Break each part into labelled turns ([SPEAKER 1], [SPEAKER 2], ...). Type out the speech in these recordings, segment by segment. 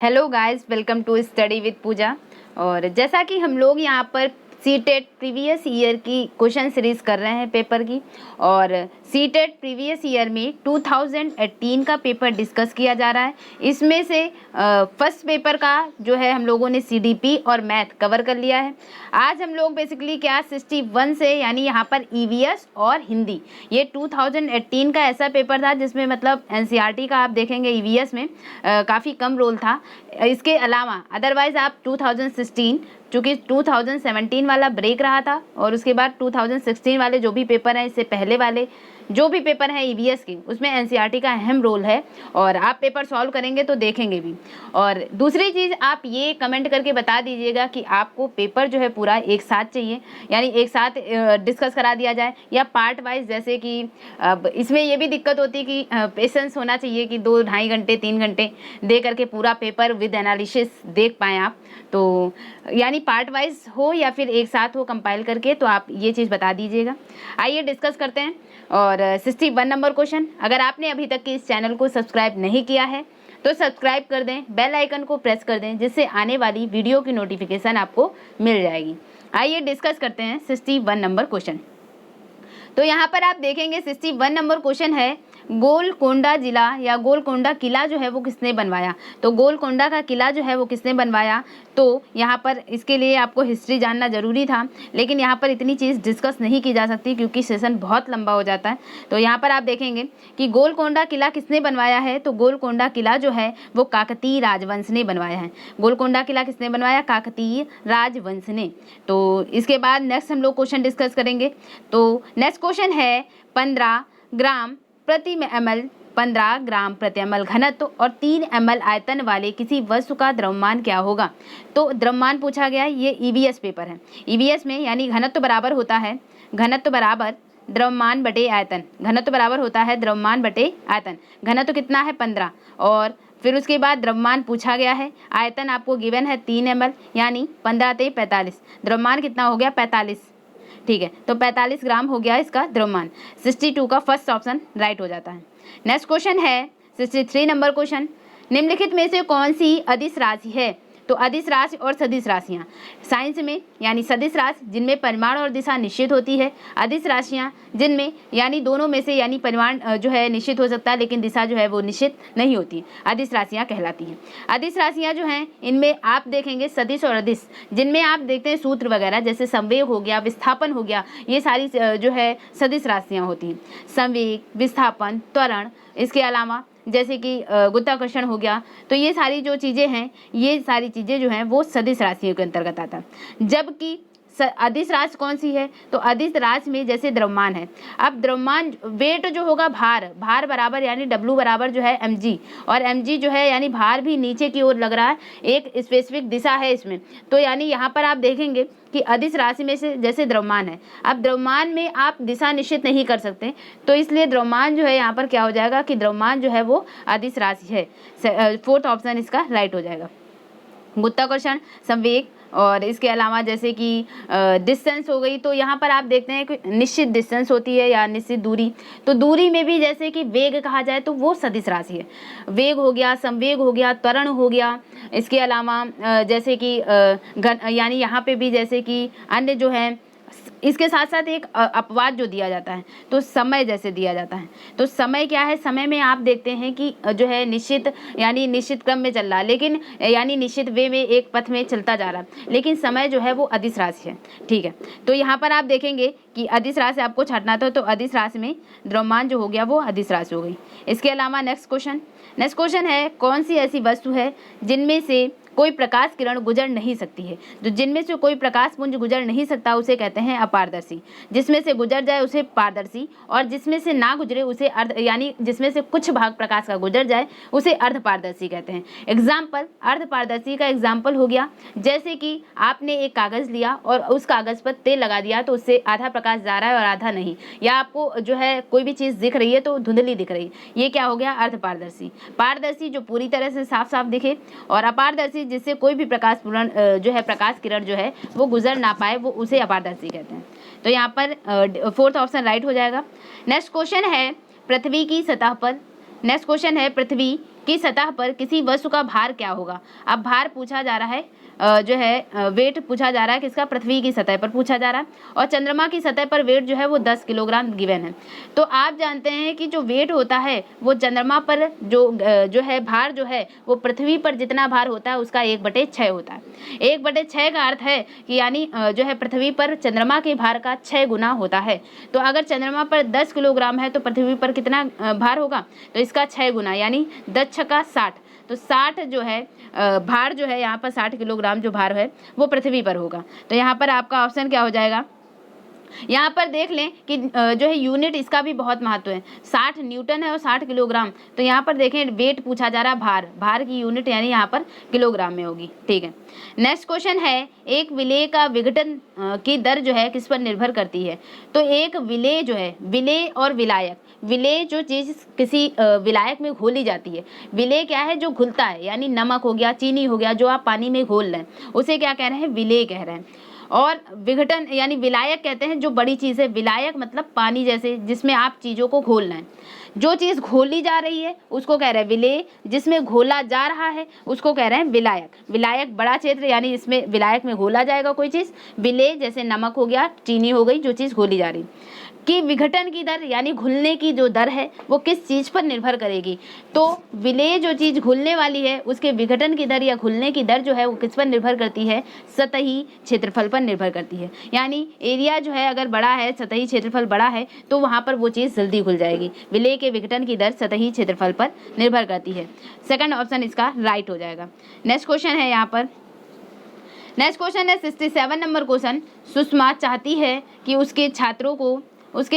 [SPEAKER 1] Hello guys, welcome to study with Pooja. और जैसा कि हम लोग यहाँ पर सीटेट प्रीवियस ईयर की क्वेश्चन सीरीज कर रहे हैं पेपर की, और सीटेट प्रीवियस ईयर में 2018 का पेपर डिस्कस किया जा रहा है। इसमें से फर्स्ट पेपर का जो है हम लोगों ने सीडीपी और मैथ कवर कर लिया है। आज हम लोग बेसिकली क्या 61 से यानी यहाँ पर ईवीएस और हिंदी, ये 2018 का ऐसा पेपर था जिसमें मतलब एनसीईआरटी का आप देखेंगे ईवीएस में काफ़ी कम रोल था। इसके अलावा अदरवाइज आप 2016, चूँकि 2017 वाला ब्रेक रहा था और उसके बाद 2016 वाले जो भी पेपर हैं, इससे पहले वाले जो भी पेपर हैं ईवीएस के, उसमें एनसीईआरटी का अहम रोल है और आप पेपर सॉल्व करेंगे तो देखेंगे भी। और दूसरी चीज़, आप ये कमेंट करके बता दीजिएगा कि आपको पेपर जो है पूरा एक साथ चाहिए, यानी एक साथ डिस्कस करा दिया जाए या पार्ट वाइज। जैसे कि अब इसमें ये भी दिक्कत होती है कि पेशेंस होना चाहिए कि 2-2.5 घंटे 3 घंटे दे करके पूरा पेपर विद एनालिसिस देख पाएँ आप। तो यानी पार्ट वाइज हो या फिर एक साथ हो कंपाइल करके, तो आप ये चीज़ बता दीजिएगा। आइए डिस्कस करते हैं। और 61 नंबर क्वेश्चन, अगर आपने अभी तक के इस चैनल को सब्सक्राइब नहीं किया है तो सब्सक्राइब कर दें, बेल आइकन को प्रेस कर दें, जिससे आने वाली वीडियो की नोटिफिकेशन आपको मिल जाएगी। आइए डिस्कस करते हैं 61 नंबर क्वेश्चन। तो यहाँ पर आप देखेंगे 61 नंबर क्वेश्चन है, गोलकोंडा जिला या गोलकोंडा किला जो है वो किसने बनवाया। तो गोलकोंडा का किला जो है वो किसने बनवाया, तो यहाँ पर इसके लिए आपको हिस्ट्री जानना ज़रूरी था, लेकिन यहाँ पर इतनी चीज़ डिस्कस नहीं की जा सकती क्योंकि सेशन बहुत लंबा हो जाता है। तो यहाँ पर आप देखेंगे कि गोलकोंडा किला किसने बनवाया है, तो गोलकोंडा किला जो है वो काकतीय राजवंश ने बनवाया है। गोलकोंडा किला किसने बनवाया, काकतीय राजवंश ने। तो इसके बाद नेक्स्ट हम लोग क्वेश्चन डिस्कस करेंगे। तो नेक्स्ट क्वेश्चन है 15 ग्राम प्रति ml 15 ग्राम प्रति ml घनत्व और 3 ml आयतन वाले किसी वस्तु का द्रव्यमान क्या होगा। तो द्रव्यमान पूछा गया है, ये ईवीएस पेपर है। ईवीएस में यानी घनत्व बराबर होता है, घनत्व बराबर द्रव्यमान बटे आयतन, घनत्व बराबर होता है द्रव्यमान बटे आयतन। घनत्व कितना है 15, और फिर उसके बाद द्रव्यमान पूछा गया है, आयतन आपको गिवन है 3 ml, यानी 15 × 45, द्रव्यमान कितना हो गया 45। ठीक है, तो 45 ग्राम हो गया इसका द्रव्यमान। 62 का फर्स्ट ऑप्शन राइट हो जाता है। नेक्स्ट क्वेश्चन है 63 नंबर क्वेश्चन, निम्नलिखित में से कौन सी अदिश राशि है। तो अदिश राशि और सदिश राशियाँ साइंस में, यानी सदिश राशि जिनमें परिमाण और दिशा निश्चित होती है, अदिश राशियाँ जिनमें यानी दोनों में से यानी परिमाण जो है निश्चित हो सकता है लेकिन दिशा जो है वो निश्चित नहीं होती, अदिश राशियाँ कहलाती हैं। अदिश राशियाँ जो हैं इनमें आप देखेंगे सदिश और अदिश, जिनमें आप देखते हैं सूत्र वगैरह जैसे संवेग हो गया, विस्थापन हो गया, ये सारी जो है सदिश राशियाँ होती हैं। संवेग, विस्थापन, त्वरण, इसके अलावा जैसे कि गुरुत्वाकर्षण हो गया, तो ये सारी जो चीज़ें हैं, ये सारी चीज़ें जो हैं वो सदिश राशियों के अंतर्गत आता है। जबकि अदिश राशि कौन सी है, तो अदिश राशि में जैसे द्रव्यमान है, अब द्रव्यमान वेट जो होगा भार बराबर यानी W बराबर जो है mg, और mg जो है यानी भार भी नीचे की ओर लग रहा है, एक स्पेसिफिक दिशा है इसमें। तो यानी यहाँ पर आप देखेंगे कि अदिश राशि में से जैसे द्रव्यमान है, अब द्रव्यमान में आप दिशा निश्चित नहीं कर सकते, तो इसलिए द्रव्यमान जो है यहाँ पर क्या हो जाएगा कि द्रव्यमान जो है वो अदिश राशि है। फोर्थ ऑप्शन इसका राइट हो जाएगा। गुरुत्वाकर्षण, संवेग, और इसके अलावा जैसे कि डिस्टेंस हो गई, तो यहाँ पर आप देखते हैं कि निश्चित डिस्टेंस होती है या निश्चित दूरी, तो दूरी में भी जैसे कि वेग कहा जाए तो वो सदिश राशि है। वेग हो गया, संवेग हो गया, त्वरण हो गया, इसके अलावा जैसे कि यानी यहाँ पे भी जैसे कि अन्य जो है, इसके साथ साथ एक अपवाद जो दिया जाता है, तो समय जैसे दिया जाता है। तो समय क्या है, समय में आप देखते हैं कि जो है निश्चित यानी निश्चित क्रम में चल रहा है, लेकिन यानी निश्चित वे में एक पथ में चलता जा रहा है, लेकिन समय जो है वो अदिश राशि है। ठीक है, तो यहाँ पर आप देखेंगे कि अदिश राशि आपको छाटना था, तो अदिश राशि में द्रव्यमान जो हो गया वो अदिश राशि हो गई। इसके अलावा नेक्स्ट क्वेश्चन है, कौन सी ऐसी वस्तु है जिनमें से कोई प्रकाश किरण गुजर नहीं सकती है। तो जिनमें से कोई प्रकाश पुंज गुजर नहीं सकता उसे कहते हैं अपारदर्शी, जिसमें से गुजर जाए उसे पारदर्शी, और जिसमें से ना गुजरे उसे अर्ध, यानी जिसमें से कुछ भाग प्रकाश का गुजर जाए उसे अर्ध पारदर्शी कहते हैं। एग्जाम्पल, अर्ध पारदर्शी का एग्जाम्पल हो गया जैसे कि आपने एक कागज़ लिया और उस कागज़ पर तेल लगा दिया, तो उससे आधा प्रकाश जा रहा है और आधा नहीं, या आपको जो है कोई भी चीज़ दिख रही है तो धुंधली दिख रही है, ये क्या हो गया अर्ध पारदर्शी। पारदर्शी जो पूरी तरह से साफ साफ दिखे, और अपारदर्शी जिससे कोई भी प्रकाश पूर्ण जो है प्रकाश किरण जो है वो गुजर ना पाए, वो उसे अपारदर्शी कहते हैं। तो यहाँ पर फोर्थ ऑप्शन राइट हो जाएगा। नेक्स्ट क्वेश्चन है पृथ्वी की सतह पर, नेक्स्ट क्वेश्चन है पृथ्वी की सतह पर किसी वस्तु का भार क्या होगा। अब भार पूछा जा रहा है, जो है वेट पूछा जा रहा है किसका, पृथ्वी की सतह पर पूछा जा रहा है, और चंद्रमा की सतह पर वेट जो है वो 10 किलोग्राम गिवन है। तो आप जानते हैं कि जो वेट होता है वो चंद्रमा पर जो है भार जो है वो पृथ्वी पर जितना भार होता है उसका 1/6 होता है। 1/6 का अर्थ है कि यानी जो है पृथ्वी पर चंद्रमा के भार का 6 गुना होता है। तो अगर चंद्रमा पर 10 किलोग्राम है तो पृथ्वी पर कितना भार होगा, तो इसका 6 गुना यानी 10 छक्का 60। तो 60 जो है भार जो है यहाँ पर 60 किलोग्राम जो भार है वो पृथ्वी पर होगा। तो यहाँ पर आपका ऑप्शन क्या हो जाएगा, यहाँ पर देख लें कि जो है यूनिट इसका भी बहुत महत्व है, 60 न्यूटन है और 60 किलोग्राम। तो यहाँ पर देखें वेट पूछा जा रहा है, भार की यूनिट यानी यहाँ पर किलोग्राम में होगी। ठीक है, नेक्स्ट क्वेश्चन है, एक विलेय का विघटन की दर जो है किस पर निर्भर करती है। तो एक विलेय जो है, विलेय और विलायक, विलेय जो चीज़ किसी विलायक में घोली जाती है, विलेय क्या है, जो घुलता है, यानी नमक हो गया, चीनी हो गया, जो आप पानी में घोल रहे हैं उसे क्या कह रहे हैं, विलेय कह रहे हैं। और विघटन यानी विलायक कहते हैं जो बड़ी चीज़ है, विलायक मतलब पानी जैसे जिसमें आप चीज़ों को घोलना है, जो चीज़ घोली जा रही है उसको कह रहे हैं विलेय, जिसमें घोला जा रहा है उसको कह रहे हैं विलायक। विलायक बड़ा क्षेत्र यानी इसमें विलायक में घोला जाएगा कोई चीज़, विलेय जैसे नमक हो गया, चीनी हो गई, जो चीज़ घोली जा रही। कि विघटन की दर यानी घुलने की जो दर है वो किस चीज़ पर निर्भर करेगी। तो विलेय जो चीज़ घुलने वाली है उसके विघटन की दर या घुलने की दर जो है वो किस पर निर्भर करती है, सतही क्षेत्रफल पर निर्भर करती है। यानी एरिया जो है अगर बड़ा है, सतही क्षेत्रफल बड़ा है तो वहाँ पर वो चीज़ जल्दी घुल जाएगी। विलेय के विघटन की दर सतही क्षेत्रफल पर निर्भर करती है। सेकंड ऑप्शन इसका राइट हो जाएगा। नेक्स्ट क्वेश्चन है, यहाँ पर नेक्स्ट क्वेश्चन है 67 नंबर क्वेश्चन। सुषमा चाहती है कि उसके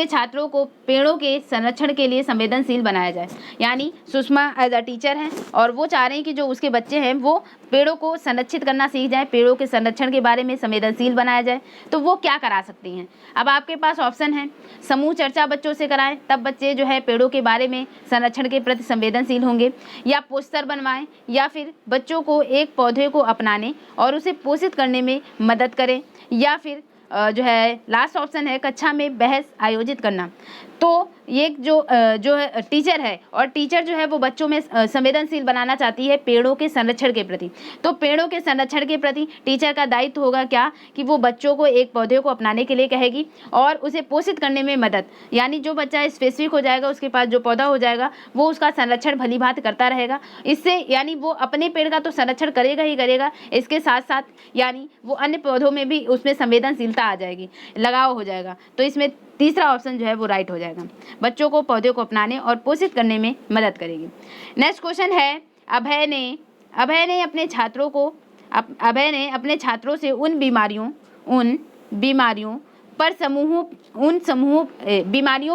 [SPEAKER 1] छात्रों को पेड़ों के संरक्षण के लिए संवेदनशील बनाया जाए। यानी सुषमा एज अ टीचर हैं और वो चाह रहे हैं कि जो उसके बच्चे हैं वो पेड़ों को संरक्षित करना सीख जाए, पेड़ों के संरक्षण के बारे में संवेदनशील बनाया जाए। तो वो क्या करा सकती हैं। अब आपके पास ऑप्शन है, समूह चर्चा बच्चों से कराएं, तब बच्चे जो है पेड़ों के बारे में संरक्षण के प्रति संवेदनशील होंगे, या पोस्टर बनवाएं, या फिर बच्चों को एक पौधे को अपनाने और उसे पोषित करने में मदद करें, या फिर जो है लास्ट ऑप्शन है कक्षा में बहस आयोजित करना। तो ये जो है टीचर है और टीचर जो है वो बच्चों में संवेदनशील बनाना चाहती है पेड़ों के संरक्षण के प्रति। तो पेड़ों के संरक्षण के प्रति टीचर का दायित्व होगा क्या, कि वो बच्चों को एक पौधे को अपनाने के लिए कहेगी और उसे पोषित करने में मदद, यानी जो बच्चा स्पेसिफिक हो जाएगा उसके पास जो पौधा हो जाएगा वो उसका संरक्षण भली भांति करता रहेगा। इससे यानी वो अपने पेड़ का तो संरक्षण करेगा ही करेगा, इसके साथ साथ यानी वो अन्य पौधों में भी उसमें संवेदनशीलता आ जाएगी, लगाव हो जाएगा। तो इसमें तीसरा ऑप्शन जो है वो राइट हो जाएगा, बच्चों को पौधे को अपनाने और पोषित करने में मदद करेगी। नेक्स्ट क्वेश्चन है, अभय ने अपने छात्रों से उन बीमारियों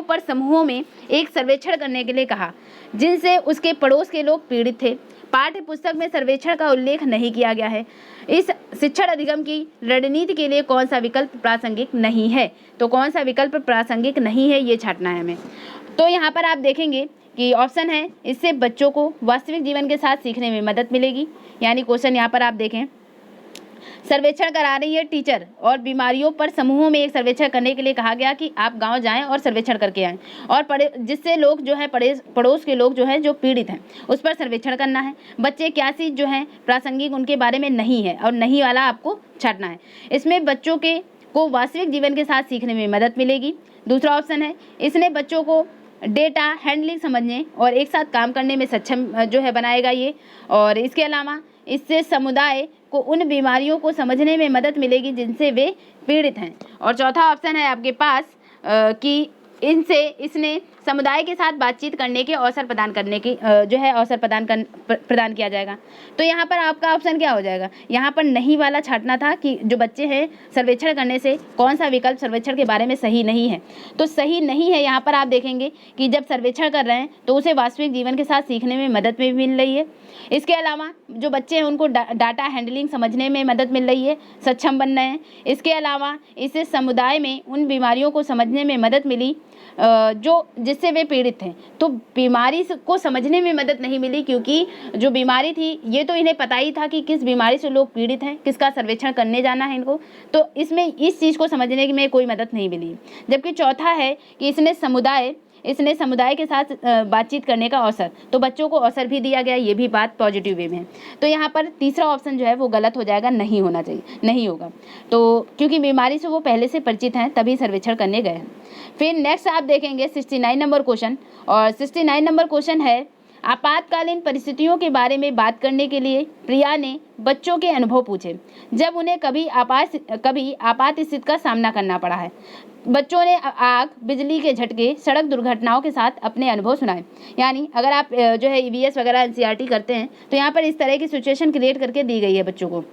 [SPEAKER 1] पर समूहों में एक सर्वेक्षण करने के लिए कहा जिनसे उसके पड़ोस के लोग पीड़ित थे। पाठ्य पुस्तक में सर्वेक्षण का उल्लेख नहीं किया गया है। इस शिक्षण अधिगम की रणनीति के लिए कौन सा विकल्प प्रासंगिक नहीं है। तो कौन सा विकल्प प्रासंगिक नहीं है ये छांटना है हमें। तो यहाँ पर आप देखेंगे कि ऑप्शन है, इससे बच्चों को वास्तविक जीवन के साथ सीखने में मदद मिलेगी। यानी क्वेश्चन यहाँ पर आप देखें, सर्वेक्षण करा रही है टीचर और बीमारियों पर समूहों में एक सर्वेक्षण करने के लिए कहा गया कि आप गांव जाएं और सर्वेक्षण करके आएं, और जिससे लोग जो है पड़ोस के लोग जो है जो पीड़ित हैं उस पर सर्वेक्षण करना है। बच्चे क्या चीज़ जो है प्रासंगिक उनके बारे में नहीं है और नहीं वाला आपको छांटना है। इसमें बच्चों को वास्तविक जीवन के साथ सीखने में मदद मिलेगी। दूसरा ऑप्शन है, इसने बच्चों को डेटा हैंडलिंग समझने और एक साथ काम करने में सक्षम जो है बनाएगा ये। और इसके अलावा इससे समुदाय को उन बीमारियों को समझने में मदद मिलेगी जिनसे वे पीड़ित हैं। और चौथा ऑप्शन है आपके पास कि इसने समुदाय के साथ बातचीत करने के अवसर प्रदान करने की जो है अवसर प्रदान किया जाएगा। तो यहाँ पर आपका ऑप्शन क्या हो जाएगा, यहाँ पर नहीं वाला छांटना था कि जो बच्चे हैं सर्वेक्षण करने से कौन सा विकल्प सर्वेक्षण के बारे में सही नहीं है। तो सही नहीं है यहाँ पर आप देखेंगे कि जब सर्वेक्षण कर रहे हैं तो उसे वास्तविक जीवन के साथ सीखने में मदद भी मिल रही है। इसके अलावा जो बच्चे हैं उनको डाटा हैंडलिंग समझने में मदद मिल रही है, सक्षम बन रहे हैं। इसके अलावा इससे समुदाय में उन बीमारियों को समझने में मदद मिली जिससे वे पीड़ित हैं। तो बीमारी को समझने में मदद नहीं मिली क्योंकि जो बीमारी थी ये तो इन्हें पता ही था कि किस बीमारी से लोग पीड़ित हैं, किसका सर्वेक्षण करने जाना है इनको, तो इसमें इस चीज़ को समझने में कोई मदद नहीं मिली। जबकि चौथा है कि इसने समुदाय इसने समुदाय के साथ बातचीत करने का अवसर, तो बच्चों को अवसर भी दिया गया, ये भी बात पॉजिटिव वे में है। तो यहाँ पर तीसरा ऑप्शन जो है वो गलत हो जाएगा, नहीं होना चाहिए, नहीं होगा। तो क्योंकि बीमारी से वो पहले से परिचित हैं तभी सर्वेक्षण करने गए हैं। फिर नेक्स्ट आप देखेंगे 69 नंबर क्वेश्चन, और 69 नंबर क्वेश्चन है, आपातकालीन परिस्थितियों के बारे में बात करने के लिए प्रिया ने बच्चों के अनुभव पूछे जब उन्हें कभी आपात स्थिति का सामना करना पड़ा है। बच्चों ने आग, बिजली के झटके, सड़क दुर्घटनाओं के साथ अपने अनुभव सुनाए। यानी अगर आप जो है ईवीएस वगैरह एनसीईआरटी करते हैं तो यहाँ पर इस तरह की सिचुएशन क्रिएट करके दी गई है बच्चों को।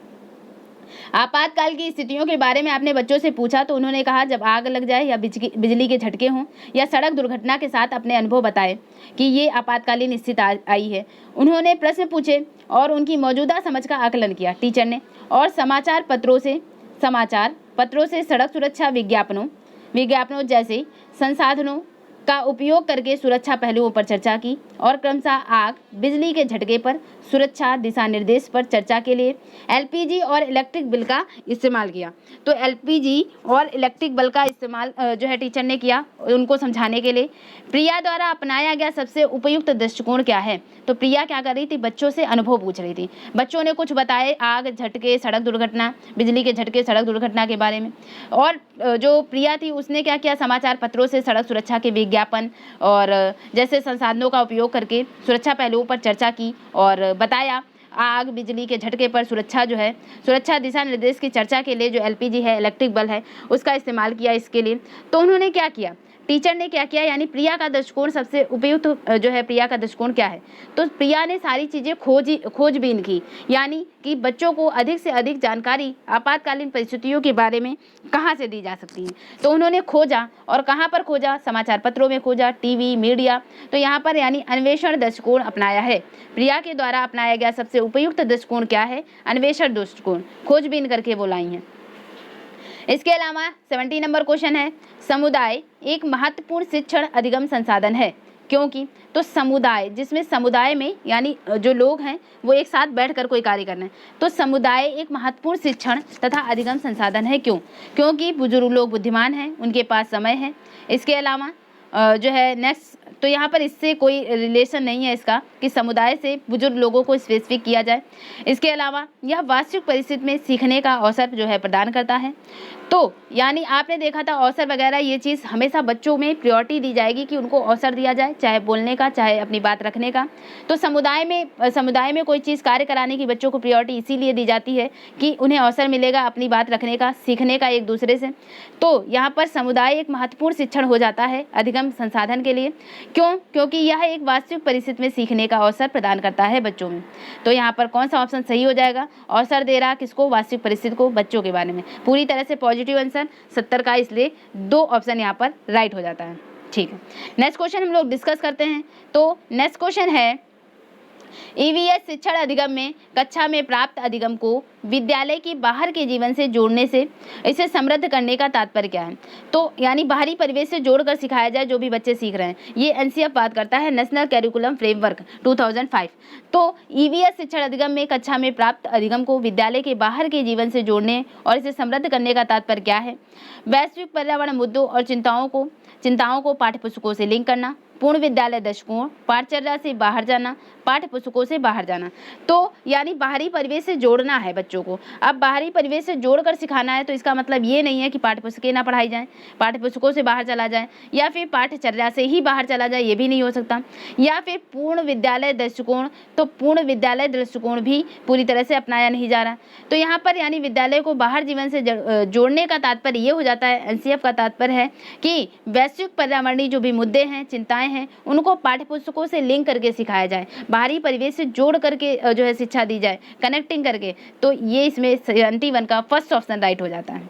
[SPEAKER 1] आपातकाल की स्थितियों के बारे में आपने बच्चों से पूछा तो उन्होंने कहा जब आग लग जाए या बिजली के झटके हों या सड़क दुर्घटना के साथ अपने अनुभव बताए कि ये आपातकालीन स्थिति आई है। उन्होंने प्रश्न पूछे और उनकी मौजूदा समझ का आकलन किया टीचर ने, और समाचार पत्रों से सड़क सुरक्षा विज्ञापनों जैसे संसाधनों का उपयोग करके सुरक्षा पहलुओं पर चर्चा की, और क्रमशः आग, बिजली के झटके पर सुरक्षा दिशा निर्देश पर चर्चा के लिए एलपीजी और इलेक्ट्रिक बिल का इस्तेमाल किया। तो एलपीजी और इलेक्ट्रिक बिल का इस्तेमाल जो है टीचर ने किया उनको समझाने के लिए। प्रिया द्वारा अपनाया गया सबसे उपयुक्त दृष्टिकोण क्या है? तो प्रिया क्या कर रही थी, बच्चों से अनुभव पूछ रही थी। बच्चों ने कुछ बताए आग, झटके, सड़क दुर्घटना, बिजली के झटके, सड़क दुर्घटना के बारे में। और जो प्रिया थी उसने क्या किया, समाचार पत्रों से सड़क सुरक्षा के विज्ञापन और जैसे संसाधनों का उपयोग करके सुरक्षा पहलुओं पर चर्चा की और बताया आग, बिजली के झटके पर सुरक्षा दिशा निर्देश की चर्चा के लिए जो एलपीजी है, इलेक्ट्रिक बल्ब है, उसका इस्तेमाल किया इसके लिए। तो उन्होंने क्या किया, टीचर ने क्या किया, यानी प्रिया का दृष्टिकोण सबसे उपयुक्त जो है प्रिया का दृष्टिकोण क्या है, तो प्रिया ने सारी चीज़ें खोजबीन की, यानी कि बच्चों को अधिक से अधिक जानकारी आपातकालीन परिस्थितियों के बारे में कहाँ से दी जा सकती है। तो उन्होंने खोजा, और कहाँ पर खोजा, समाचार पत्रों में खोजा, टीवी, मीडिया। तो यहाँ पर यानी अन्वेषण दृष्टिकोण अपनाया है। प्रिया के द्वारा अपनाया गया सबसे उपयुक्त दृष्टिकोण क्या है, अन्वेषण दृष्टिकोण, खोजबीन करके वो लाई हैं। इसके अलावा 70 नंबर क्वेश्चन है, समुदाय एक महत्वपूर्ण शिक्षण अधिगम संसाधन है क्योंकि, तो समुदाय जिसमें समुदाय में यानी जो लोग हैं वो एक साथ बैठकर कोई कार्य कर रहे हैं, तो समुदाय एक महत्वपूर्ण शिक्षण तथा अधिगम संसाधन है क्योंकि बुजुर्ग लोग बुद्धिमान हैं, उनके पास समय है। इसके अलावा जो है नेक्स्ट, तो यहाँ पर इससे कोई रिलेशन नहीं है इसका कि समुदाय से बुजुर्ग लोगों को स्पेसिफिक किया जाए। इसके अलावा यह वास्तविक परिस्थिति में सीखने का अवसर जो है प्रदान करता है। तो यानी आपने देखा था अवसर वगैरह, ये चीज़ हमेशा बच्चों में प्रायोरिटी दी जाएगी कि उनको अवसर दिया जाए, चाहे बोलने का, चाहे अपनी बात रखने का। तो समुदाय में कोई चीज़ कार्य कराने की बच्चों को प्रायोरिटी इसीलिए दी जाती है कि उन्हें अवसर मिलेगा अपनी बात रखने का, सीखने का एक दूसरे से। तो यहाँ पर समुदाय एक महत्वपूर्ण शिक्षण हो जाता है अधिगम संसाधन के लिए, क्योंकि यह एक वास्तविक परिस्थिति में सीखने का अवसर प्रदान करता है बच्चों में। तो यहाँ पर कौन सा ऑप्शन सही हो जाएगा, अवसर दे रहा किसको, वास्तविक परिस्थिति को, बच्चों के बारे में। पूरी तरह से पॉजिटिव आंसर 70 का, इसलिए 2 ऑप्शन यहाँ पर राइट हो जाता है। ठीक है, नेक्स्ट क्वेश्चन हम लोग डिस्कस करते हैं। तो नेक्स्ट क्वेश्चन है, ईवीएस शिक्षण अधिगम में कक्षा में प्राप्त अधिगम को विद्यालय की बाहर के जीवन से जोड़ने से इसे समृद्ध करने का तात्पर्य क्या है? तो यानी बाहरी परिवेश से जोड़कर सिखाया जाए जो भी बच्चे सीख रहे हैं। ये एनसीएफ बात करता है, नेशनल कैरिकुलम फ्रेमवर्क 2005। तो ईवीएस शिक्षण अधिगम में कक्षा में प्राप्त अधिगम को विद्यालय के बाहर के जीवन से जोड़ने और इसे समृद्ध करने का तात्पर्य क्या है? वैश्विक पर्यावरण मुद्दों और चिंताओं को पाठ्यपुस्तकों से लिंक करना, पूर्ण विद्यालय दशकों, पाठचर्या से बाहर जाना, पाठ्यपुस्तकों से बाहर जाना। तो यानी बाहरी परिवेश से जोड़ना है बच्चों को। अब बाहरी परिवेश से जोड़कर सिखाना है तो इसका मतलब ये नहीं है कि पाठ्यपुस्तकें ना पढ़ाई जाएं, पाठ्यपुस्तकों से बाहर चला जाए, या फिर पाठचर्या से ही बाहर चला जाए, ये भी नहीं हो सकता। या फिर पूर्ण विद्यालय दृष्टिकोण, तो पूर्ण विद्यालय दृष्टिकोण भी पूरी तरह से अपनाया नहीं जा रहा। तो यहाँ पर यानी विद्यालय को बाहर जीवन से जोड़ने का तात्पर्य ये हो जाता है, एनसीएफ का तात्पर्य है कि वैश्विक पर्यावरणीय जो भी मुद्दे हैं, चिंताएं हैं, उनको पाठ्यपुस्तकों से लिंक करके सिखाया जाए, बाहरी परिवेश से जोड़ करके जो है शिक्षा दी जाए, कनेक्टिंग करके। तो ये इसमें 71 का फर्स्ट ऑप्शन राइट हो जाता है।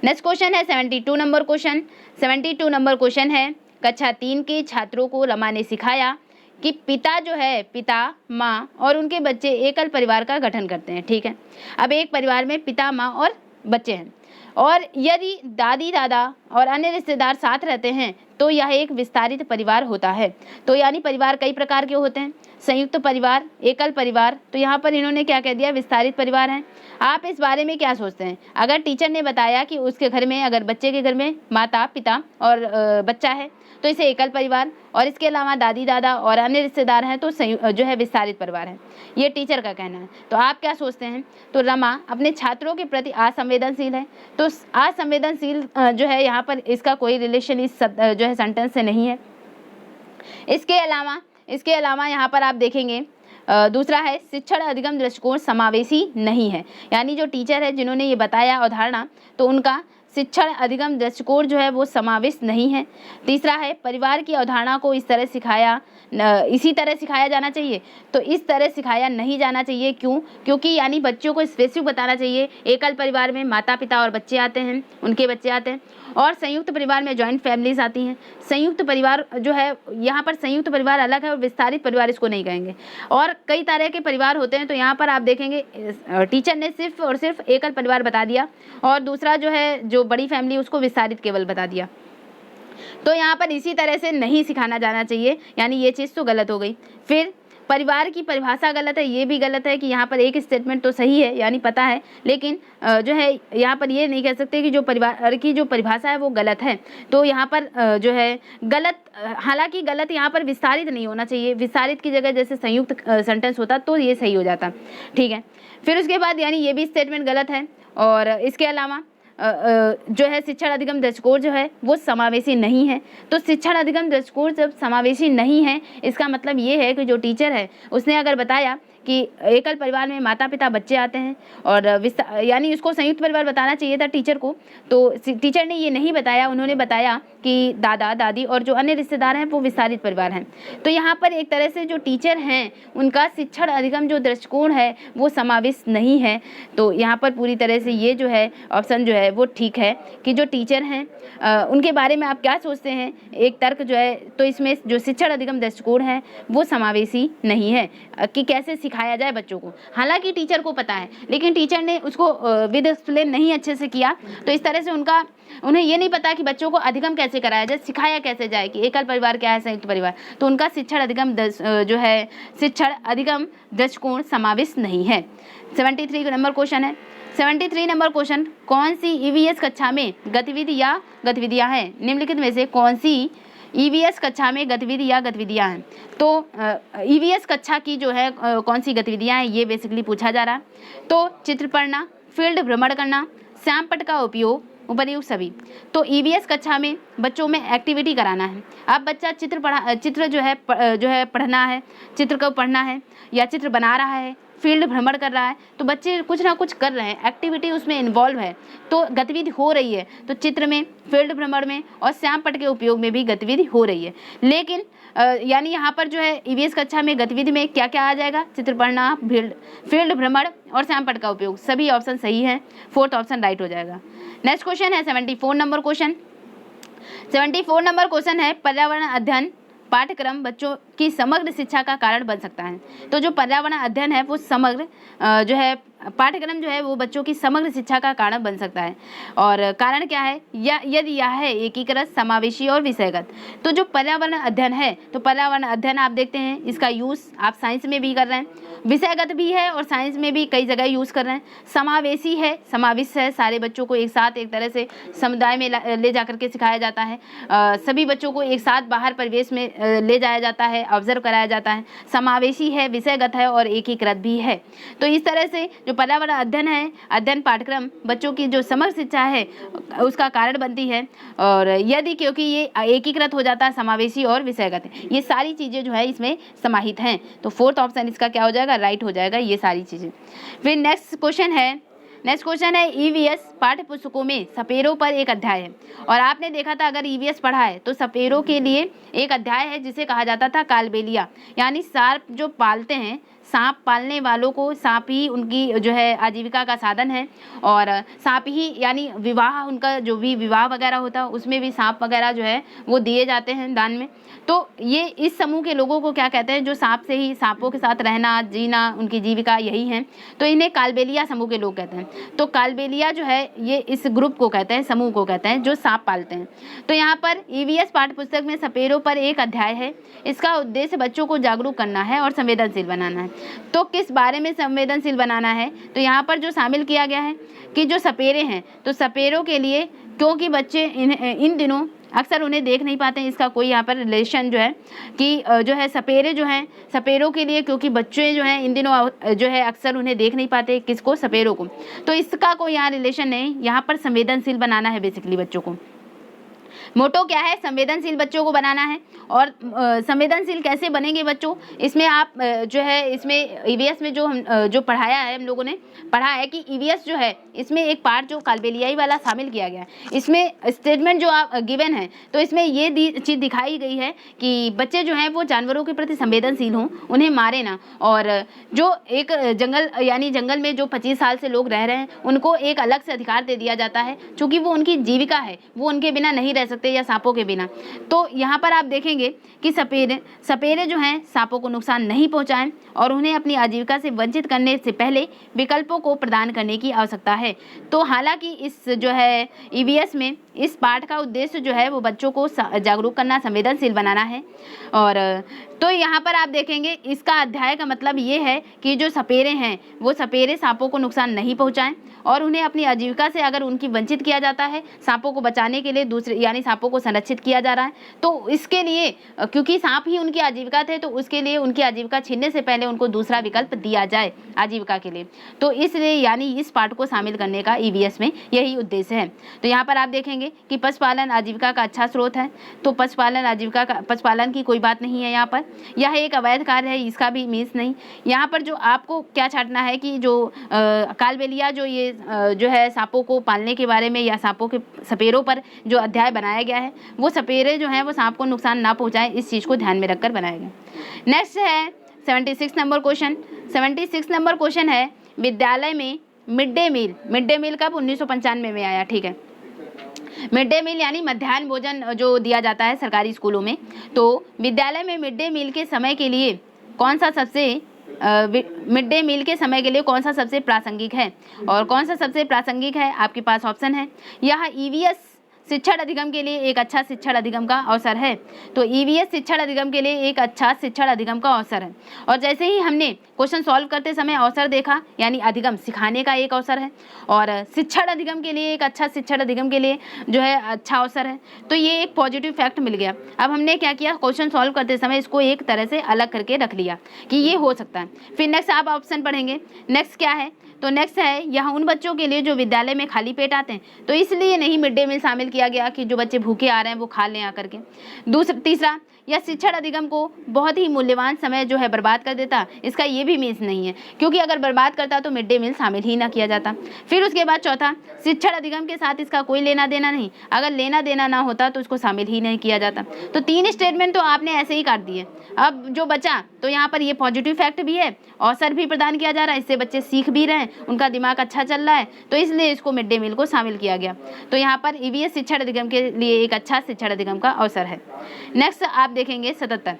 [SPEAKER 1] नेक्स्ट क्वेश्चन है 72 नंबर क्वेश्चन। 72 नंबर क्वेश्चन है, कक्षा 3 के छात्रों को रमा ने सिखाया कि पिता, माँ और उनके बच्चे एकल परिवार का गठन करते हैं। ठीक है, अब एक परिवार में पिता, माँ और बच्चे हैं। और यदि दादी दादा और अन्य रिश्तेदार साथ रहते हैं तो यह एक विस्तारित परिवार होता है। तो यानी परिवार कई प्रकार के होते हैं, संयुक्त परिवार, एकल परिवार। तो यहाँ पर इन्होंने क्या कह दिया, विस्तारित परिवार है। आप इस बारे में क्या सोचते हैं? अगर टीचर ने बताया कि उसके घर में, अगर बच्चे के घर में माता पिता और बच्चा है तो इसे एकल परिवार, और इसके अलावा दादी दादा और अन्य रिश्तेदार हैं तो जो है विस्तारित परिवार है, ये टीचर का कहना है। तो आप क्या सोचते हैं? तो रमा अपने छात्रों के प्रति असंवेदनशील है। तो असंवेदनशील जो है यहाँ पर इसका कोई रिलेशन इस जो है सेंटेंस से नहीं है। इसके अलावा यहाँ पर आप देखेंगे दूसरा है शिक्षण अधिगम दृष्टिकोण समावेशी नहीं है। यानी जो टीचर है जिन्होंने ये बताया अवधारणा, तो उनका शिक्षण अधिगम दृष्टिकोण जो है वो समावेश नहीं है। तीसरा है परिवार की अवधारणा को इसी तरह सिखाया जाना चाहिए। तो इस तरह सिखाया नहीं जाना चाहिए। क्यों? क्योंकि यानी बच्चों को स्पेसिफिक बताना चाहिए। एकल परिवार में माता पिता और बच्चे आते हैं, उनके बच्चे आते हैं, और संयुक्त परिवार में जॉइंट फैमिलीज आती हैं। संयुक्त परिवार जो है यहाँ पर संयुक्त परिवार अलग है और विस्तारित परिवार इसको नहीं कहेंगे। और कई तरह के परिवार होते हैं। तो यहाँ पर आप देखेंगे टीचर ने सिर्फ और सिर्फ एकल परिवार बता दिया, और दूसरा जो है जो बड़ी फैमिली उसको विस्तारित केवल बता दिया। तो यहाँ पर इसी तरह से नहीं सिखाना जाना चाहिए, यानी ये चीज़ तो गलत हो गई। फिर परिवार की परिभाषा गलत है, ये भी गलत है कि यहाँ पर एक स्टेटमेंट तो सही है, यानी पता है, लेकिन जो है यहाँ पर ये नहीं कह सकते कि जो परिवार की जो परिभाषा है वो गलत है। तो यहाँ पर जो है गलत, हालांकि गलत यहाँ पर विस्तारित नहीं होना चाहिए, विस्तारित की जगह जैसे संयुक्त सेंटेंस होता तो ये सही हो जाता। ठीक है, फिर उसके बाद यानी ये भी स्टेटमेंट गलत है। और इसके अलावा जो है शिक्षण अधिगम दृष्टिकोण जो है वो समावेशी नहीं है। तो शिक्षण अधिगम दृष्टिकोण जब समावेशी नहीं है, इसका मतलब ये है कि जो टीचर है उसने अगर बताया कि एकल परिवार में माता पिता बच्चे आते हैं, और यानी उसको संयुक्त परिवार बताना चाहिए था टीचर को, तो टीचर ने ये नहीं बताया। उन्होंने बताया कि दादा दादी और जो अन्य रिश्तेदार हैं वो विस्तारित परिवार हैं। तो यहाँ पर एक तरह से जो टीचर हैं उनका शिक्षण अधिगम जो दृष्टिकोण है वो समावेश नहीं है। तो यहाँ पर पूरी तरह से ये जो है ऑप्शन जो है वो ठीक है कि जो टीचर हैं उनके बारे में आप क्या सोचते हैं, एक तर्क जो है। तो इसमें जो शिक्षण अधिगम दृष्टिकोण है वो समावेशी नहीं है कि कैसे सिखाया जाए बच्चों को। हालांकि टीचर को पता है, लेकिन टीचर ने उसको विद एक्सप्लेन नहीं अच्छे से किया। तो इस तरह से उन्हें ये नहीं पता कि बच्चों को अधिगम कैसे कराया जाए, सिखाया कैसे जाए कि एकल परिवार क्या है, संयुक्त परिवार। तो उनका शिक्षण अधिगम जो है शिक्षण अधिगम दृष्टिकोण समावेश नहीं है। 73 नंबर क्वेश्चन है। 73 नंबर क्वेश्चन, कौन सी ईवीएस कक्षा में गतिविधि या गतिविधियां हैं? निम्नलिखित में से कौन सी ईवीएस कक्षा में गतिविधि या गतिविधियां हैं? तो ईवीएस कक्षा की जो है कौन सी गतिविधियां हैं, ये बेसिकली पूछा जा रहा है। तो चित्र पढ़ना, फील्ड भ्रमण करना, श्यामपट्ट का उपयोग, उपर्युक्त सभी। तो ईवीएस कक्षा में बच्चों में एक्टिविटी कराना है। अब बच्चा चित्र जो है पढ़ना है, चित्र को पढ़ना है, या चित्र बना रहा है, फील्ड भ्रमण कर रहा है, तो बच्चे कुछ ना कुछ कर रहे हैं, एक्टिविटी उसमें इन्वॉल्व है, तो गतिविधि हो रही है। तो चित्र में, फील्ड भ्रमण में और श्यामपट्ट के उपयोग में भी गतिविधि हो रही है। लेकिन यानी यहाँ पर जो है ईवीएस कक्षा में गतिविधि में क्या क्या आ जाएगा? चित्र पढ़ना, फील्ड भ्रमण और श्यामपट्ट का उपयोग, सभी ऑप्शन सही है। 4th ऑप्शन राइट हो जाएगा। नेक्स्ट क्वेश्चन है 74 नंबर क्वेश्चन। 74 नंबर क्वेश्चन है पर्यावरण अध्ययन पाठ्यक्रम बच्चों की समग्र शिक्षा का कारण बन सकता है। तो जो पर्यावरण अध्ययन है वो समग्र जो है पाठ्यक्रम जो है वो बच्चों की समग्र शिक्षा का कारण बन सकता है। और कारण क्या है? यदि यह है एकीकृत, समावेशी और विषयगत। तो जो पर्यावरण अध्ययन है, तो पर्यावरण अध्ययन आप देखते हैं इसका यूज़ आप साइंस में भी कर रहे हैं, विषयगत भी है और साइंस में भी कई जगह यूज़ कर रहे हैं। समावेशी है, समावेश है, सारे बच्चों को एक साथ एक तरह से समुदाय में ले जाकर के सिखाया जाता है। सभी बच्चों को एक साथ बाहर परिवेश में ले जाया जाता है, ऑब्जर्व कराया जाता है। समावेशी है, विषयगत है और एकीकृत भी है। तो इस तरह से जो पर्यावरण अध्ययन है, अध्ययन पाठ्यक्रम बच्चों की जो समग्र शिक्षा है उसका कारण बनती है। और यदि क्योंकि ये एकीकृत हो जाता है, समावेशी और विषयगत है, ये सारी चीज़ें जो है इसमें समाहित हैं। तो 4th ऑप्शन इसका क्या हो जाएगा? राइट हो जाएगा, ये सारी चीज़ें। फिर नेक्स्ट क्वेश्चन है ईवीएस पाठ्य पुस्तकों में सपेरों पर एक अध्याय है। और आपने देखा था अगर ईवीएस पढ़ा है तो सपेरों के लिए एक अध्याय है जिसे कहा जाता था कालबेलिया, यानी सार्प जो पालते हैं, सांप पालने वालों को सांप ही उनकी जो है आजीविका का साधन है, और सांप ही यानी विवाह, उनका जो भी विवाह वगैरह होता है उसमें भी सांप वगैरह जो है वो दिए जाते हैं दान में। तो ये इस समूह के लोगों को क्या कहते हैं, जो सांप से ही, सांपों के साथ रहना जीना उनकी जीविका यही है, तो इन्हें कालबेलिया समूह के लोग कहते हैं। तो कालबेलिया जो है ये इस ग्रुप को कहते हैं, समूह को कहते हैं जो सांप पालते हैं। तो यहाँ पर ईवीएस पाठ्यपुस्तक में सपेरों पर एक अध्याय है। इसका उद्देश्य बच्चों को जागरूक करना है और संवेदनशील बनाना है। तो किस बारे में संवेदनशील बनाना है, तो यहाँ पर जो शामिल किया गया है कि जो सपेरे हैं, तो सपेरों के लिए, क्योंकि बच्चे इन दिनों अक्सर उन्हें देख नहीं पाते हैं, इसका कोई यहाँ पर रिलेशन जो है कि जो है सपेरे जो हैं, सपेरों के लिए, क्योंकि बच्चे जो हैं इन दिनों जो है अक्सर उन्हें देख नहीं पाते, किसको, सपेरों को, तो इसका कोई यहाँ रिलेशन नहीं। यहाँ पर संवेदनशील बनाना है बेसिकली बच्चों को। मोटो क्या है, संवेदनशील बच्चों को बनाना है। और संवेदनशील कैसे बनेंगे बच्चों, इसमें आप जो है इसमें ईवीएस में जो पढ़ाया है, हम लोगों ने पढ़ा है कि ईवीएस जो है इसमें एक पार्ट जो कालबेलियाई वाला शामिल किया गया है। इसमें स्टेटमेंट जो आप गिवन है, तो इसमें ये चीज़ दिखाई गई है कि बच्चे जो हैं वो जानवरों के प्रति संवेदनशील हों, उन्हें मारे ना, और जो एक जंगल यानी जंगल में जो 25 साल से लोग रह रहे हैं उनको एक अलग से अधिकार दे दिया जाता है, क्योंकि वो उनकी जीविका है, वो उनके बिना नहीं रह सकते या सांपों के बिना। तो यहाँ पर आप देखेंगे कि सपेरे जो हैं सांपों को नुकसान नहीं पहुँचाएं और उन्हें अपनी आजीविका से वंचित करने से पहले विकल्पों को प्रदान करने की आवश्यकता है। तो हालांकि इस जो है ईवीएस में इस पाठ का उद्देश्य जो है वो बच्चों को जागरूक करना, संवेदनशील बनाना है। और तो यहाँ पर आप देखेंगे इसका अध्याय का मतलब ये है कि जो सपेरे हैं वो सपेरे सांपों को नुकसान नहीं पहुँचाएं और उन्हें अपनी आजीविका से अगर उनकी वंचित किया जाता है, सांपों को बचाने के लिए दूसरे यानी सांपों को संरक्षित किया जा रहा है, तो इसके लिए क्योंकि सांप ही उनकी आजीविका थे, तो उसके लिए उनकी आजीविका छीनने से पहले उनको दूसरा विकल्प दिया जाए आजीविका के लिए। तो इसलिए यानी इस पाठ को शामिल करने का ईवीएस में यही उद्देश्य है। तो यहाँ पर आप देखेंगे कि पशुपालन आजीविका का अच्छा स्रोत है। तो पशुपालन की कोई बात नहीं है यहाँ पर, यह एक अवैध कार्य है, इसका भी मीन्स नहीं। यहाँ पर जो आपको क्या छांटना है कि जो कालबेलिया जो ये जो है सांपों को पालने के बारे में या सांपों के सपेरों पर जो अध्याय बनाया गया है, वो सपेरे जो हैं वो सांप को नुकसान ना पहुँचाएं, इस चीज़ को ध्यान में रखकर बनाया गया। नेक्स्ट है 76 नंबर क्वेश्चन। 76 नंबर क्वेश्चन है, विद्यालय में मिड डे मील कब 1995 में आया, ठीक है। मिड डे मील यानी मध्याह्न भोजन जो दिया जाता है सरकारी स्कूलों में, तो विद्यालय में मिड डे मील के समय के लिए कौन सा सबसे प्रासंगिक है, और कौन सा सबसे प्रासंगिक है आपके पास ऑप्शन है। यह ईवीएस शिक्षण अधिगम के लिए एक अच्छा शिक्षण अधिगम का अवसर है। तो ईवीएस शिक्षण अधिगम के लिए एक अच्छा शिक्षण अधिगम का अवसर है। और जैसे ही हमने क्वेश्चन सॉल्व करते समय अवसर देखा, यानी अधिगम सिखाने का एक अवसर है, और शिक्षण अधिगम के लिए एक अच्छा शिक्षण अधिगम के लिए जो है अच्छा अवसर है, तो ये एक पॉजिटिव फैक्ट मिल गया। अब हमने क्या किया, क्वेश्चन सॉल्व करते समय इसको एक तरह से अलग करके रख लिया कि ये हो सकता है। फिर नेक्स्ट आप ऑप्शन पढ़ेंगे, नेक्स्ट क्या है, तो नेक्स्ट है यह उन बच्चों के लिए जो विद्यालय में खाली पेट आते हैं, तो इसलिए नहीं मिड डे मील शामिल किया गया कि जो बच्चे भूखे आ रहे हैं वो खा लें आकर के। तीसरा, यह शिक्षण अधिगम को बहुत ही मूल्यवान समय जो है बर्बाद कर देता, इसका ये भी मीन्स नहीं है, क्योंकि अगर बर्बाद करता तो मिड डे मील शामिल ही ना किया जाता। फिर उसके बाद चौथा, शिक्षण अधिगम के साथ इसका कोई लेना देना नहीं, अगर लेना देना ना होता तो इसको शामिल ही नहीं किया जाता। तो तीन स्टेटमेंट तो आपने ऐसे ही काट दिए। अब जो बचा, तो यहाँ पर ये पॉजिटिव फैक्ट भी है, अवसर भी प्रदान किया जा रहा है, इससे बच्चे सीख भी रहे हैं, उनका दिमाग अच्छा चल रहा है, तो इसलिए इसको मिड डे मील को शामिल किया गया। तो यहाँ पर ईवीएस शिक्षण अधिगम के लिए एक अच्छा शिक्षण अधिगम का अवसर है। नेक्स्ट आप देखेंगे 77।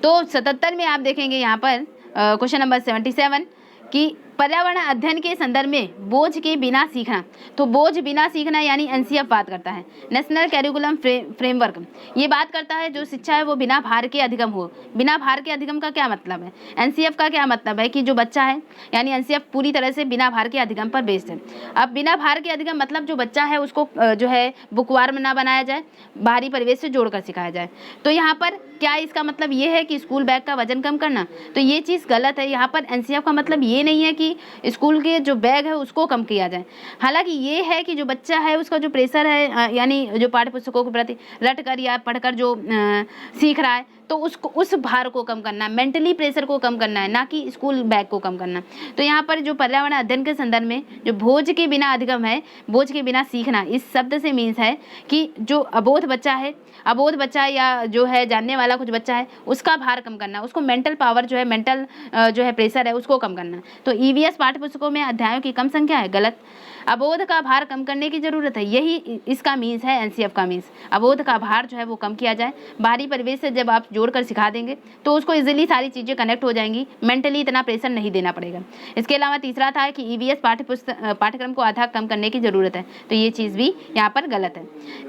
[SPEAKER 1] तो 77 में आप देखेंगे यहाँ पर क्वेश्चन नंबर 77 कि पर्यावरण अध्ययन के संदर्भ में बोझ के बिना सीखना। तो बोझ बिना सीखना यानी एनसीएफ बात करता है, नेशनल कैरिकुलम फ्रेमवर्क। ये बात करता है जो शिक्षा है वो बिना भार के अधिगम हो। बिना भार के अधिगम का क्या मतलब है, एनसीएफ का क्या मतलब है कि जो बच्चा है, यानी एनसीएफ पूरी तरह से बिना भार के अधिगम पर बेस्ड है। अब बिना भार के अधिगम मतलब जो बच्चा है उसको जो है बुकवार में ना बनाया जाए, बाहरी परिवेश से जोड़कर सिखाया जाए। तो यहाँ पर क्या इसका मतलब ये है कि स्कूल बैग का वजन कम करना, तो ये चीज़ गलत है। यहाँ पर एनसीएफ का मतलब ये नहीं है कि स्कूल के जो बैग है उसको कम किया जाए। हालांकि ये है कि जो बच्चा है उसका जो प्रेशर है, यानी जो पाठ्य पुस्तकों के प्रति रट कर या पढ़कर जो सीख रहा है, तो उसको उस भार को कम करना है, मेंटली प्रेशर को कम करना है, ना कि स्कूल बैग को कम करना। तो यहाँ पर जो पर्यावरण अध्ययन के संदर्भ में जो बोझ के बिना अधिगम है, बोझ के बिना सीखना, इस शब्द से मीन्स है कि जो अबोध बच्चा या जो है जानने वाला कुछ बच्चा है, उसका भार कम करना, उसको मेंटल पावर जो है, मेंटल जो है प्रेशर है, उसको कम करना। तो ईवीएस पाठ्य पुस्तकों में अध्यायों की कम संख्या है, गलत। अबोध का भार कम करने की जरूरत है, यही इसका मीन्स है, एनसीएफ का मीन्स। अबोध का भार जो है वो कम किया जाए, बाहरी परिवेश से जब आप जोड़कर सिखा देंगे तो उसको इजीली सारी चीज़ें कनेक्ट हो जाएंगी, मेंटली इतना प्रेशर नहीं देना पड़ेगा। इसके अलावा तीसरा था कि ईवीएस पाठ्यक्रम को आधा कम करने की जरूरत है, तो ये चीज़ भी यहाँ पर गलत है।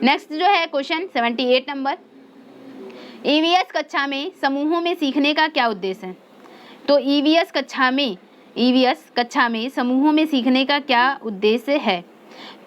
[SPEAKER 1] नेक्स्ट जो है क्वेश्चन 78 नंबर, ईवीएस कक्षा में समूहों में सीखने का क्या उद्देश्य है? तो ईवीएस कक्षा में समूहों में सीखने का क्या उद्देश्य है?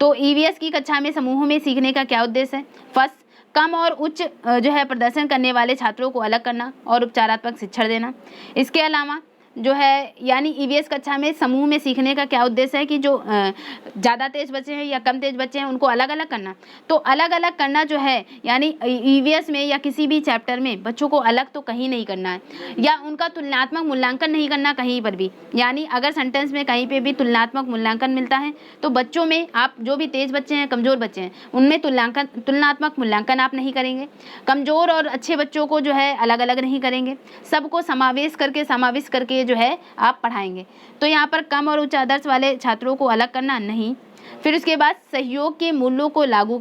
[SPEAKER 1] तो ईवीएस की कक्षा में समूहों में सीखने का क्या उद्देश्य है? फर्स्ट, कम और उच्च जो है प्रदर्शन करने वाले छात्रों को अलग करना और उपचारात्मक शिक्षण देना। इसके अलावा जो है यानी ईवीएस कक्षा में समूह में सीखने का क्या उद्देश्य है कि जो ज़्यादा तेज बच्चे हैं या कम तेज बच्चे हैं उनको अलग अलग करना। तो अलग अलग करना जो है यानी ईवीएस में या किसी भी चैप्टर में बच्चों को अलग तो कहीं नहीं करना है, या उनका तुलनात्मक मूल्यांकन नहीं करना कहीं पर भी। यानी अगर सेंटेंस में कहीं पे भी तुलनात्मक मूल्यांकन मिलता है तो बच्चों में आप जो भी तेज बच्चे हैं, कमज़ोर बच्चे हैं, उनमें तुलनात्मक मूल्यांकन आप नहीं करेंगे। कमज़ोर और अच्छे बच्चों को जो है अलग अलग नहीं करेंगे, सबको समावेश करके जो है आप पढ़ाएंगे। तो यहाँ पर कम और उच्च आदर्श वाले छात्रों को अलग करना नहीं। फिर उसके बाद सहयोग के मूल्यों को लागू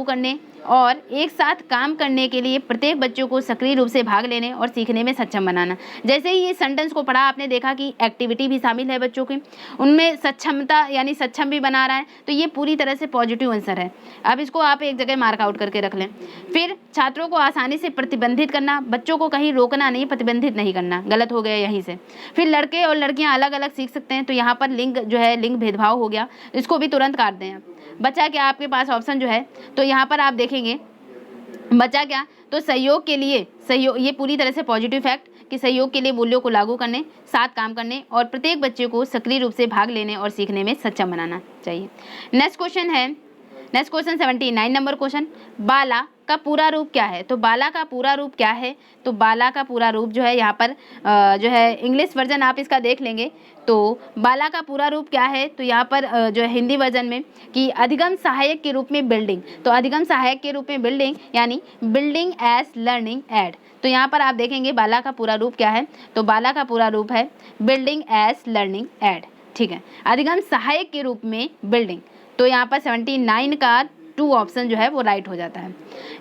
[SPEAKER 1] करने और एक साथ काम करने के लिए प्रत्येक बच्चों को सक्रिय रूप से भाग लेने और सीखने में सक्षम बनाना। जैसे ही ये सेंटेंस को पढ़ा आपने देखा कि एक्टिविटी भी शामिल है बच्चों की, उनमें सक्षमता यानी सक्षम भी बना रहा है, तो ये पूरी तरह से पॉजिटिव आंसर है। अब इसको आप एक जगह मार्क आउट करके रख लें। फिर छात्रों को आसानी से प्रतिबंधित करना, बच्चों को कहीं रोकना नहीं, प्रतिबंधित नहीं करना, गलत हो गया यहीं से। फिर लड़के और लड़कियाँ अलग अलग सीख सकते हैं, तो यहाँ पर लिंग भेदभाव हो गया, इसको भी तुरंत काट दें आप। बचा क्या आपके पास ऑप्शन जो है, तो यहाँ पर आप देखेंगे बचा क्या, तो सहयोग, ये पूरी तरह से पॉजिटिव फैक्ट कि सहयोग के लिए मूल्यों को लागू करने, साथ काम करने और प्रत्येक बच्चे को सक्रिय रूप से भाग लेने और सीखने में सक्षम बनाना चाहिए। नेक्स्ट क्वेश्चन 79 नंबर क्वेश्चन, बाला का पूरा रूप क्या है? तो बाला का पूरा रूप क्या है? तो बाला का पूरा रूप जो है यहाँ पर जो है इंग्लिश वर्जन आप इसका देख लेंगे, तो बाला का पूरा रूप क्या है? तो यहाँ पर जो है हिंदी वर्जन में कि अधिगम सहायक के रूप में बिल्डिंग, तो अधिगम सहायक के रूप में बिल्डिंग यानी बिल्डिंग एज लर्निंग एड। तो यहाँ पर आप देखेंगे बाला का पूरा रूप क्या है, तो बाला का पूरा रूप है बिल्डिंग एज लर्निंग एड, ठीक है, अधिगम सहायक के रूप में बिल्डिंग। तो यहाँ पर 79 का 2 ऑप्शन जो है वो राइट हो जाता है।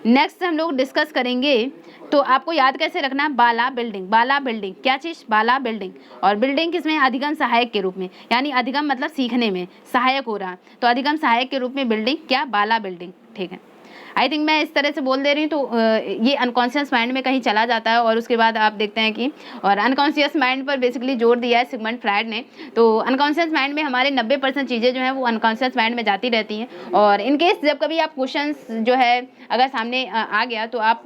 [SPEAKER 1] नेक्स्ट हम लोग डिस्कस करेंगे, तो आपको याद कैसे रखना, बाला बिल्डिंग क्या चीज़, बाला बिल्डिंग, और बिल्डिंग किसमें, अधिगम सहायक के रूप में, यानी अधिगम मतलब सीखने में सहायक हो रहा, तो अधिगम सहायक के रूप में बिल्डिंग क्या, बाला बिल्डिंग, ठीक है। आई थिंक मैं इस तरह से बोल दे रही हूँ तो ये अनकॉन्शियस माइंड में कहीं चला जाता है, और उसके बाद आप देखते हैं कि और अनकॉन्शियस माइंड पर बेसिकली जोर दिया है सिगमंड फ्रायड ने। तो अनकॉन्शियस माइंड में हमारे 90% चीज़ें जो हैं वो अनकॉन्शियस माइंड में जाती रहती हैं, और इनकेस जब कभी आप क्वेश्चंस जो है अगर सामने आ गया तो आप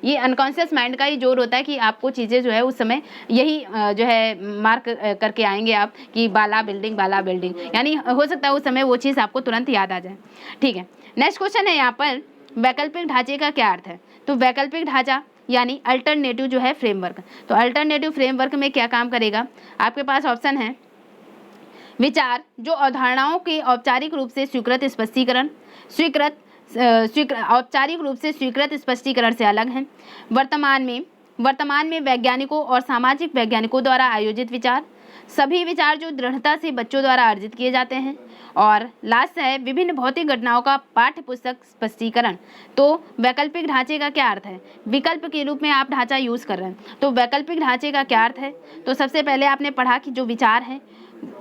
[SPEAKER 1] ये अनकॉन्शियस माइंड का ही जोर होता है कि आपको चीज़ें जो है उस समय यही जो है मार्क करके आएंगे आप कि बाला बिल्डिंग, यानी हो सकता है उस समय वो चीज़ आपको तुरंत याद आ जाए, ठीक है। नेक्स्ट क्वेश्चन है यहाँ पर, वैकल्पिक ढांचे का क्या अर्थ है? तो वैकल्पिक ढांचा यानी अल्टरनेटिव जो है फ्रेमवर्क, तो अल्टरनेटिव फ्रेमवर्क में क्या काम करेगा? आपके पास ऑप्शन है, विचार जो अवधारणाओं के औपचारिक रूप से स्वीकृत स्पष्टीकरण से अलग हैं, वर्तमान में वैज्ञानिकों और सामाजिक वैज्ञानिकों द्वारा आयोजित विचार, सभी विचार जो दृढ़ता से बच्चों द्वारा अर्जित किए जाते हैं, और लास्ट है विभिन्न भौतिक घटनाओं का पाठ्य पुस्तक स्पष्टीकरण। तो वैकल्पिक ढांचे का क्या अर्थ है? विकल्प के रूप में आप ढांचा यूज़ कर रहे हैं, तो वैकल्पिक ढांचे का क्या अर्थ है? तो सबसे पहले आपने पढ़ा कि जो विचार है,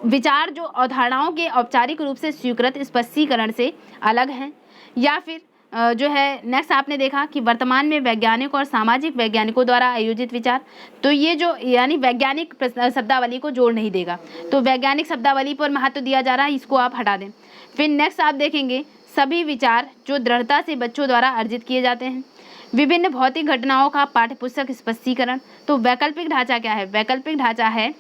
[SPEAKER 1] विचार जो अवधारणाओं के औपचारिक रूप से स्वीकृत स्पष्टीकरण से अलग हैं, या फिर जो है नेक्स्ट आपने देखा कि वर्तमान में वैज्ञानिक और सामाजिक वैज्ञानिकों द्वारा आयोजित विचार, तो ये जो यानी वैज्ञानिक शब्दावली को जोड़ नहीं देगा, तो वैज्ञानिक शब्दावली पर महत्व दिया जा रहा है, इसको आप हटा दें। फिर नेक्स्ट आप देखेंगे सभी विचार जो दृढ़ता से बच्चों द्वारा अर्जित किए जाते हैं, विभिन्न भौतिक घटनाओं का पाठ्यपुस्तक स्पष्टीकरण। तो वैकल्पिक ढांचा क्या है? वैकल्पिक ढांचा है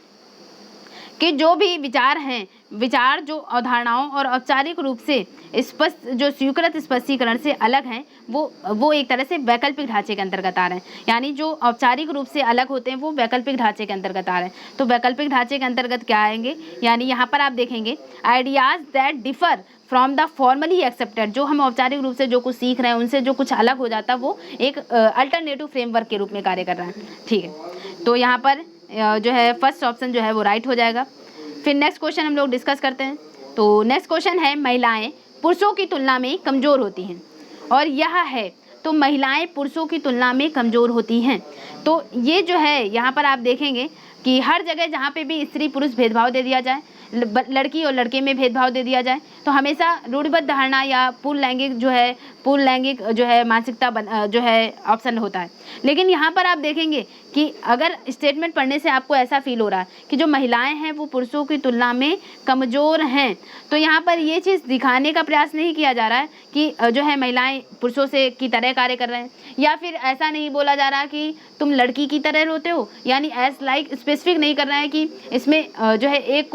[SPEAKER 1] कि जो भी विचार हैं, विचार जो अवधारणाओं और औपचारिक रूप से स्पष्ट जो स्वीकृत स्पष्टीकरण से अलग हैं, वो एक तरह से वैकल्पिक ढांचे के अंतर्गत आ रहे हैं। यानी जो औपचारिक रूप से अलग होते हैं वो वैकल्पिक ढांचे के अंतर्गत आ रहे हैं। तो वैकल्पिक ढांचे के अंतर्गत क्या आएंगे, यानी यहाँ पर आप देखेंगे ideas that differ from the formally accepted, जो हम औपचारिक रूप से जो कुछ सीख रहे हैं उनसे जो कुछ अलग हो जाता है वो एक अल्टरनेटिव फ्रेमवर्क के रूप में कार्य कर रहा है। ठीक है, तो यहाँ पर जो है फर्स्ट ऑप्शन जो है वो राइट हो जाएगा। फिर नेक्स्ट क्वेश्चन हम लोग डिस्कस करते हैं। तो नेक्स्ट क्वेश्चन है महिलाएं पुरुषों की तुलना में कमज़ोर होती हैं, और यह है तो महिलाएं पुरुषों की तुलना में कमज़ोर होती हैं। तो ये जो है यहाँ पर आप देखेंगे कि हर जगह जहाँ पे भी स्त्री पुरुष भेदभाव दे दिया जाए, लड़की और लड़के में भेदभाव दे दिया जाए, तो हमेशा रूढ़िबद्ध धारणा या पूर्ण लैंगिक जो है मानसिकता जो है ऑप्शन होता है। लेकिन यहाँ पर आप देखेंगे कि अगर स्टेटमेंट पढ़ने से आपको ऐसा फील हो रहा है कि जो महिलाएं हैं वो पुरुषों की तुलना में कमज़ोर हैं, तो यहाँ पर ये चीज़ दिखाने का प्रयास नहीं किया जा रहा है कि जो है महिलाएं पुरुषों से की तरह कार्य कर रहे हैं, या फिर ऐसा नहीं बोला जा रहा कि तुम लड़की की तरह रोते हो, यानी एज लाइक स्पेसिफिक नहीं कर रहे हैं कि इसमें जो है एक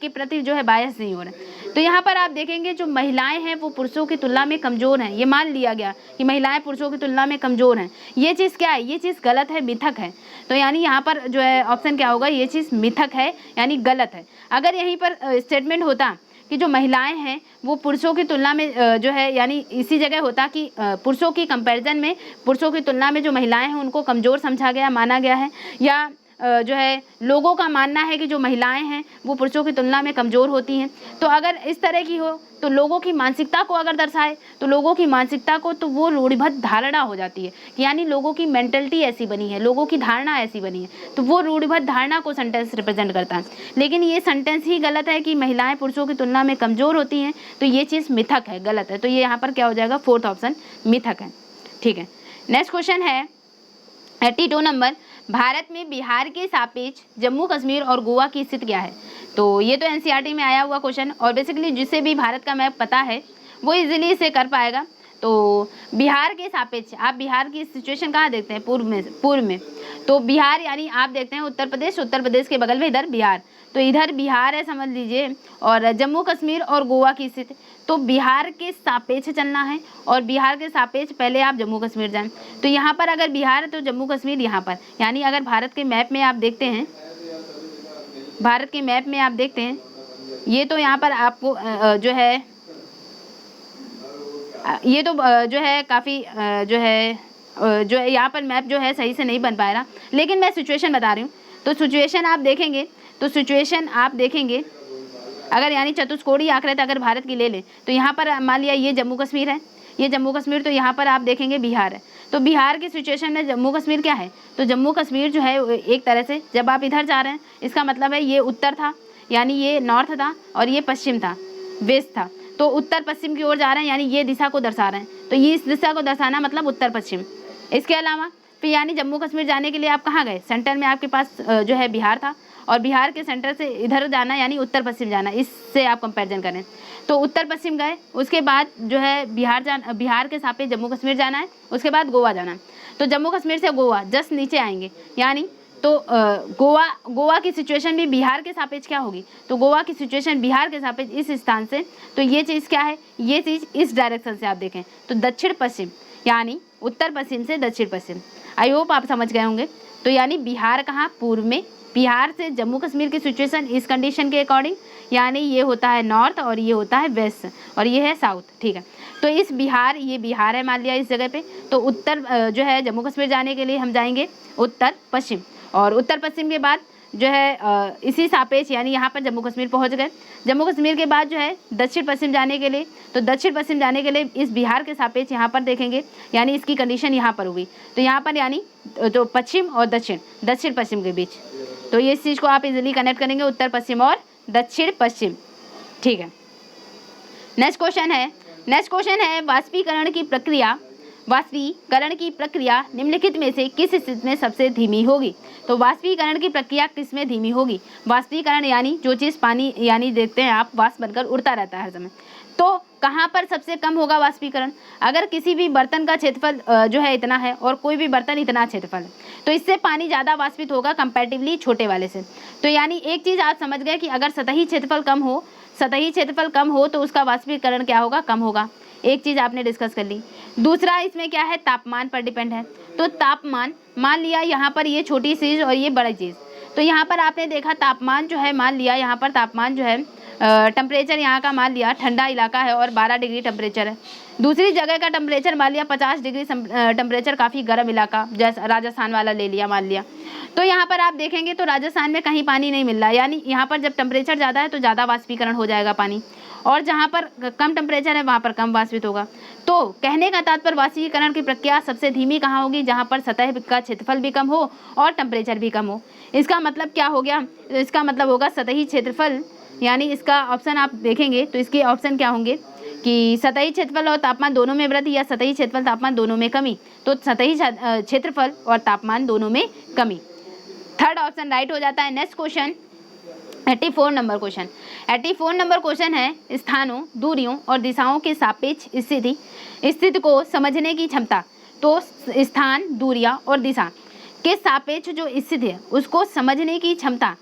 [SPEAKER 1] के प्रति जो है बायस नहीं हो रहा है। तो यहाँ पर आप देखेंगे जो महिलाएं हैं वो पुरुषों की तुलना में कमज़ोर हैं, ये मान लिया गया कि महिलाएं पुरुषों की तुलना में कमज़ोर हैं। ये चीज़ क्या है, ये चीज़ गलत है, मिथक है। तो यानी यहाँ पर जो है ऑप्शन क्या होगा, ये चीज़ मिथक है यानी गलत है। अगर यहीं पर स्टेटमेंट होता कि जो महिलाएं हैं वो पुरुषों की तुलना में जो है, यानी इसी जगह होता कि पुरुषों की कंपैरिजन में पुरुषों की तुलना में जो महिलाएं हैं उनको कमज़ोर समझा गया, माना गया है, या जो है लोगों का मानना है कि जो महिलाएं हैं वो पुरुषों की तुलना में कमज़ोर होती हैं। तो अगर इस तरह की हो तो लोगों की मानसिकता को अगर दर्शाए तो लोगों की मानसिकता को तो वो रूढ़िबद्ध धारणा हो जाती है, यानी लोगों की मेंटलिटी ऐसी बनी है, लोगों की धारणा ऐसी बनी है, तो वो रूढ़िबद्ध धारणा को सेंटेंस रिप्रेजेंट करता है। लेकिन ये सेंटेंस ही गलत है कि महिलाएं पुरुषों की तुलना में कमज़ोर होती हैं, तो ये चीज़ मिथक है, गलत है। तो ये यहाँ पर क्या हो जाएगा, फोर्थ ऑप्शन मिथक है। ठीक है, नेक्स्ट क्वेश्चन है 82 नंबर, भारत में बिहार के सापेक्ष जम्मू कश्मीर और गोवा की स्थिति क्या है। तो ये तो एनसीईआरटी में आया हुआ क्वेश्चन, और बेसिकली जिसे भी भारत का मैप पता है वो इजीली इसे कर पाएगा। तो बिहार के सापेक्ष आप बिहार की सिचुएशन कहाँ देखते हैं, पूर्व में तो बिहार यानी आप देखते हैं उत्तर प्रदेश के बगल में इधर बिहार, तो इधर बिहार है समझ लीजिए, और जम्मू कश्मीर और गोवा की स्थिति, तो बिहार के सापेक्ष चलना है, और बिहार के सापेक्ष पहले आप जम्मू कश्मीर जाएं। तो यहाँ पर अगर बिहार है तो जम्मू कश्मीर यहाँ पर, यानी अगर भारत के मैप में आप देखते हैं, ये तो यहाँ पर आपको जो है ये तो जो है काफ़ी जो है यहाँ पर मैप जो है सही से नहीं बन पाएगा, लेकिन मैं सिचुएशन बता रही हूँ। तो सिचुएशन आप देखेंगे अगर यानी चतुष्कोणीय आकृति अगर भारत की ले लें तो यहाँ पर मान लिया ये जम्मू कश्मीर है, ये जम्मू कश्मीर, तो यहाँ पर आप देखेंगे बिहार है। तो बिहार की सिचुएशन में जम्मू कश्मीर क्या है, तो जम्मू कश्मीर जो है एक तरह से जब आप इधर जा रहे हैं इसका मतलब है ये उत्तर था, यानी ये नॉर्थ था, और ये पश्चिम था, वेस्ट था, तो उत्तर पश्चिम की ओर जा रहे हैं, यानी ये दिशा को दर्शा रहे हैं। तो ये इस दिशा को दर्शाना मतलब उत्तर पश्चिम। इसके अलावा फिर यानी जम्मू कश्मीर जाने के लिए आप कहाँ गए, सेंटर में आपके पास जो है बिहार था, और बिहार के सेंटर से इधर जाना यानी उत्तर पश्चिम जाना, इससे आप कंपैरिजन करें तो उत्तर पश्चिम गए, उसके बाद जो है बिहार के सापेक्ष जम्मू कश्मीर जाना है, उसके बाद गोवा जाना है। तो जम्मू कश्मीर से गोवा जस्ट नीचे आएंगे, यानी तो गोवा की सिचुएशन भी बिहार के सापेक्ष क्या होगी, तो गोवा की सिचुएशन बिहार के सापेक्ष इस स्थान से, तो ये चीज़ क्या है, ये चीज़ इस डायरेक्शन से आप देखें तो दक्षिण पश्चिम, यानी उत्तर पश्चिम से दक्षिण पश्चिम। आई होप आप समझ गए होंगे। तो यानी बिहार कहाँ, पूर्व में, बिहार से जम्मू कश्मीर की सिचुएशन इस कंडीशन के अकॉर्डिंग, यानी ये होता है नॉर्थ और ये होता है वेस्ट और ये है साउथ। ठीक है, तो इस ये बिहार है मान लिया इस जगह पे, तो उत्तर जो है जम्मू कश्मीर जाने के लिए हम जाएंगे उत्तर पश्चिम, और उत्तर पश्चिम के बाद जो है इसी सापेक्ष यानी यहाँ पर जम्मू कश्मीर पहुँच गए। जम्मू कश्मीर के बाद जो है दक्षिण पश्चिम जाने के लिए, तो दक्षिण पश्चिम जाने के लिए इस बिहार के सापेक्ष यहाँ पर देखेंगे, यानी इसकी कंडीशन यहाँ पर हुई, तो यहाँ पर यानी तो पश्चिम और दक्षिण पश्चिम के बीच, तो ये इस चीज़ को आप इजीली कनेक्ट करेंगे, उत्तर पश्चिम और दक्षिण पश्चिम। ठीक है, नेक्स्ट क्वेश्चन है वाष्पीकरण की प्रक्रिया निम्नलिखित में से किस स्थिति में सबसे धीमी होगी। तो वाष्पीकरण की प्रक्रिया किस में धीमी होगी, वाष्पीकरण यानी जो चीज़ पानी यानी देखते हैं आप वाष्प बनकर उड़ता रहता है हर समय, तो कहाँ पर सबसे कम होगा वाष्पीकरण? अगर किसी भी बर्तन का क्षेत्रफल जो है इतना है और कोई भी बर्तन इतना क्षेत्रफल है, तो इससे पानी ज़्यादा वाष्पित होगा कंपैरेटिवली छोटे वाले से। तो यानी एक चीज़ आप समझ गए कि अगर सतही क्षेत्रफल कम हो तो उसका वाष्पीकरण क्या होगा? कम होगा। एक चीज़ आपने डिस्कस कर ली। दूसरा इसमें क्या है? तापमान पर डिपेंड है। तो तापमान, मान लिया यहाँ पर ये छोटी चीज़ और ये बड़ी चीज़, तो यहाँ पर आपने देखा तापमान जो है, मान लिया यहाँ पर तापमान जो है टेम्परेचर यहाँ का मान लिया ठंडा इलाका है और 12 डिग्री टेम्परेचर है। दूसरी जगह का टेम्परेचर मान लिया 50 डिग्री टेम्परेचर, काफ़ी गर्म इलाका, जैसे राजस्थान वाला ले लिया मान लिया। तो यहाँ पर आप देखेंगे तो राजस्थान में कहीं पानी नहीं मिल रहा, यानी यहाँ पर जब टेम्परेचर ज़्यादा है तो ज़्यादा वाष्पीकरण हो जाएगा पानी, और जहाँ पर कम टेम्परेचर है वहाँ पर कम वाष्पित होगा। तो कहने का तात्पर्य वाष्पीकरण की प्रक्रिया सबसे धीमी कहाँ होगी? जहाँ पर सतह का क्षेत्रफल भी कम हो और टेम्परेचर भी कम हो। इसका मतलब क्या हो गया? इसका मतलब होगा सतही क्षेत्रफल, यानी इसका ऑप्शन आप देखेंगे तो इसके ऑप्शन क्या होंगे कि सतही क्षेत्रफल और तापमान दोनों में वृद्धि या सतही क्षेत्रफल तापमान दोनों में कमी। तो सतही क्षेत्रफल और तापमान दोनों में कमी, थर्ड ऑप्शन राइट हो जाता है। Next question 84 number question. 84 number question है स्थानों, दूरियों और दिशाओं के सापेक्ष स्थिति को समझने की क्षमता। तो स्थान, दूरियां और दिशा के सापेक्ष जो स्थिति है उसको समझने की क्षमता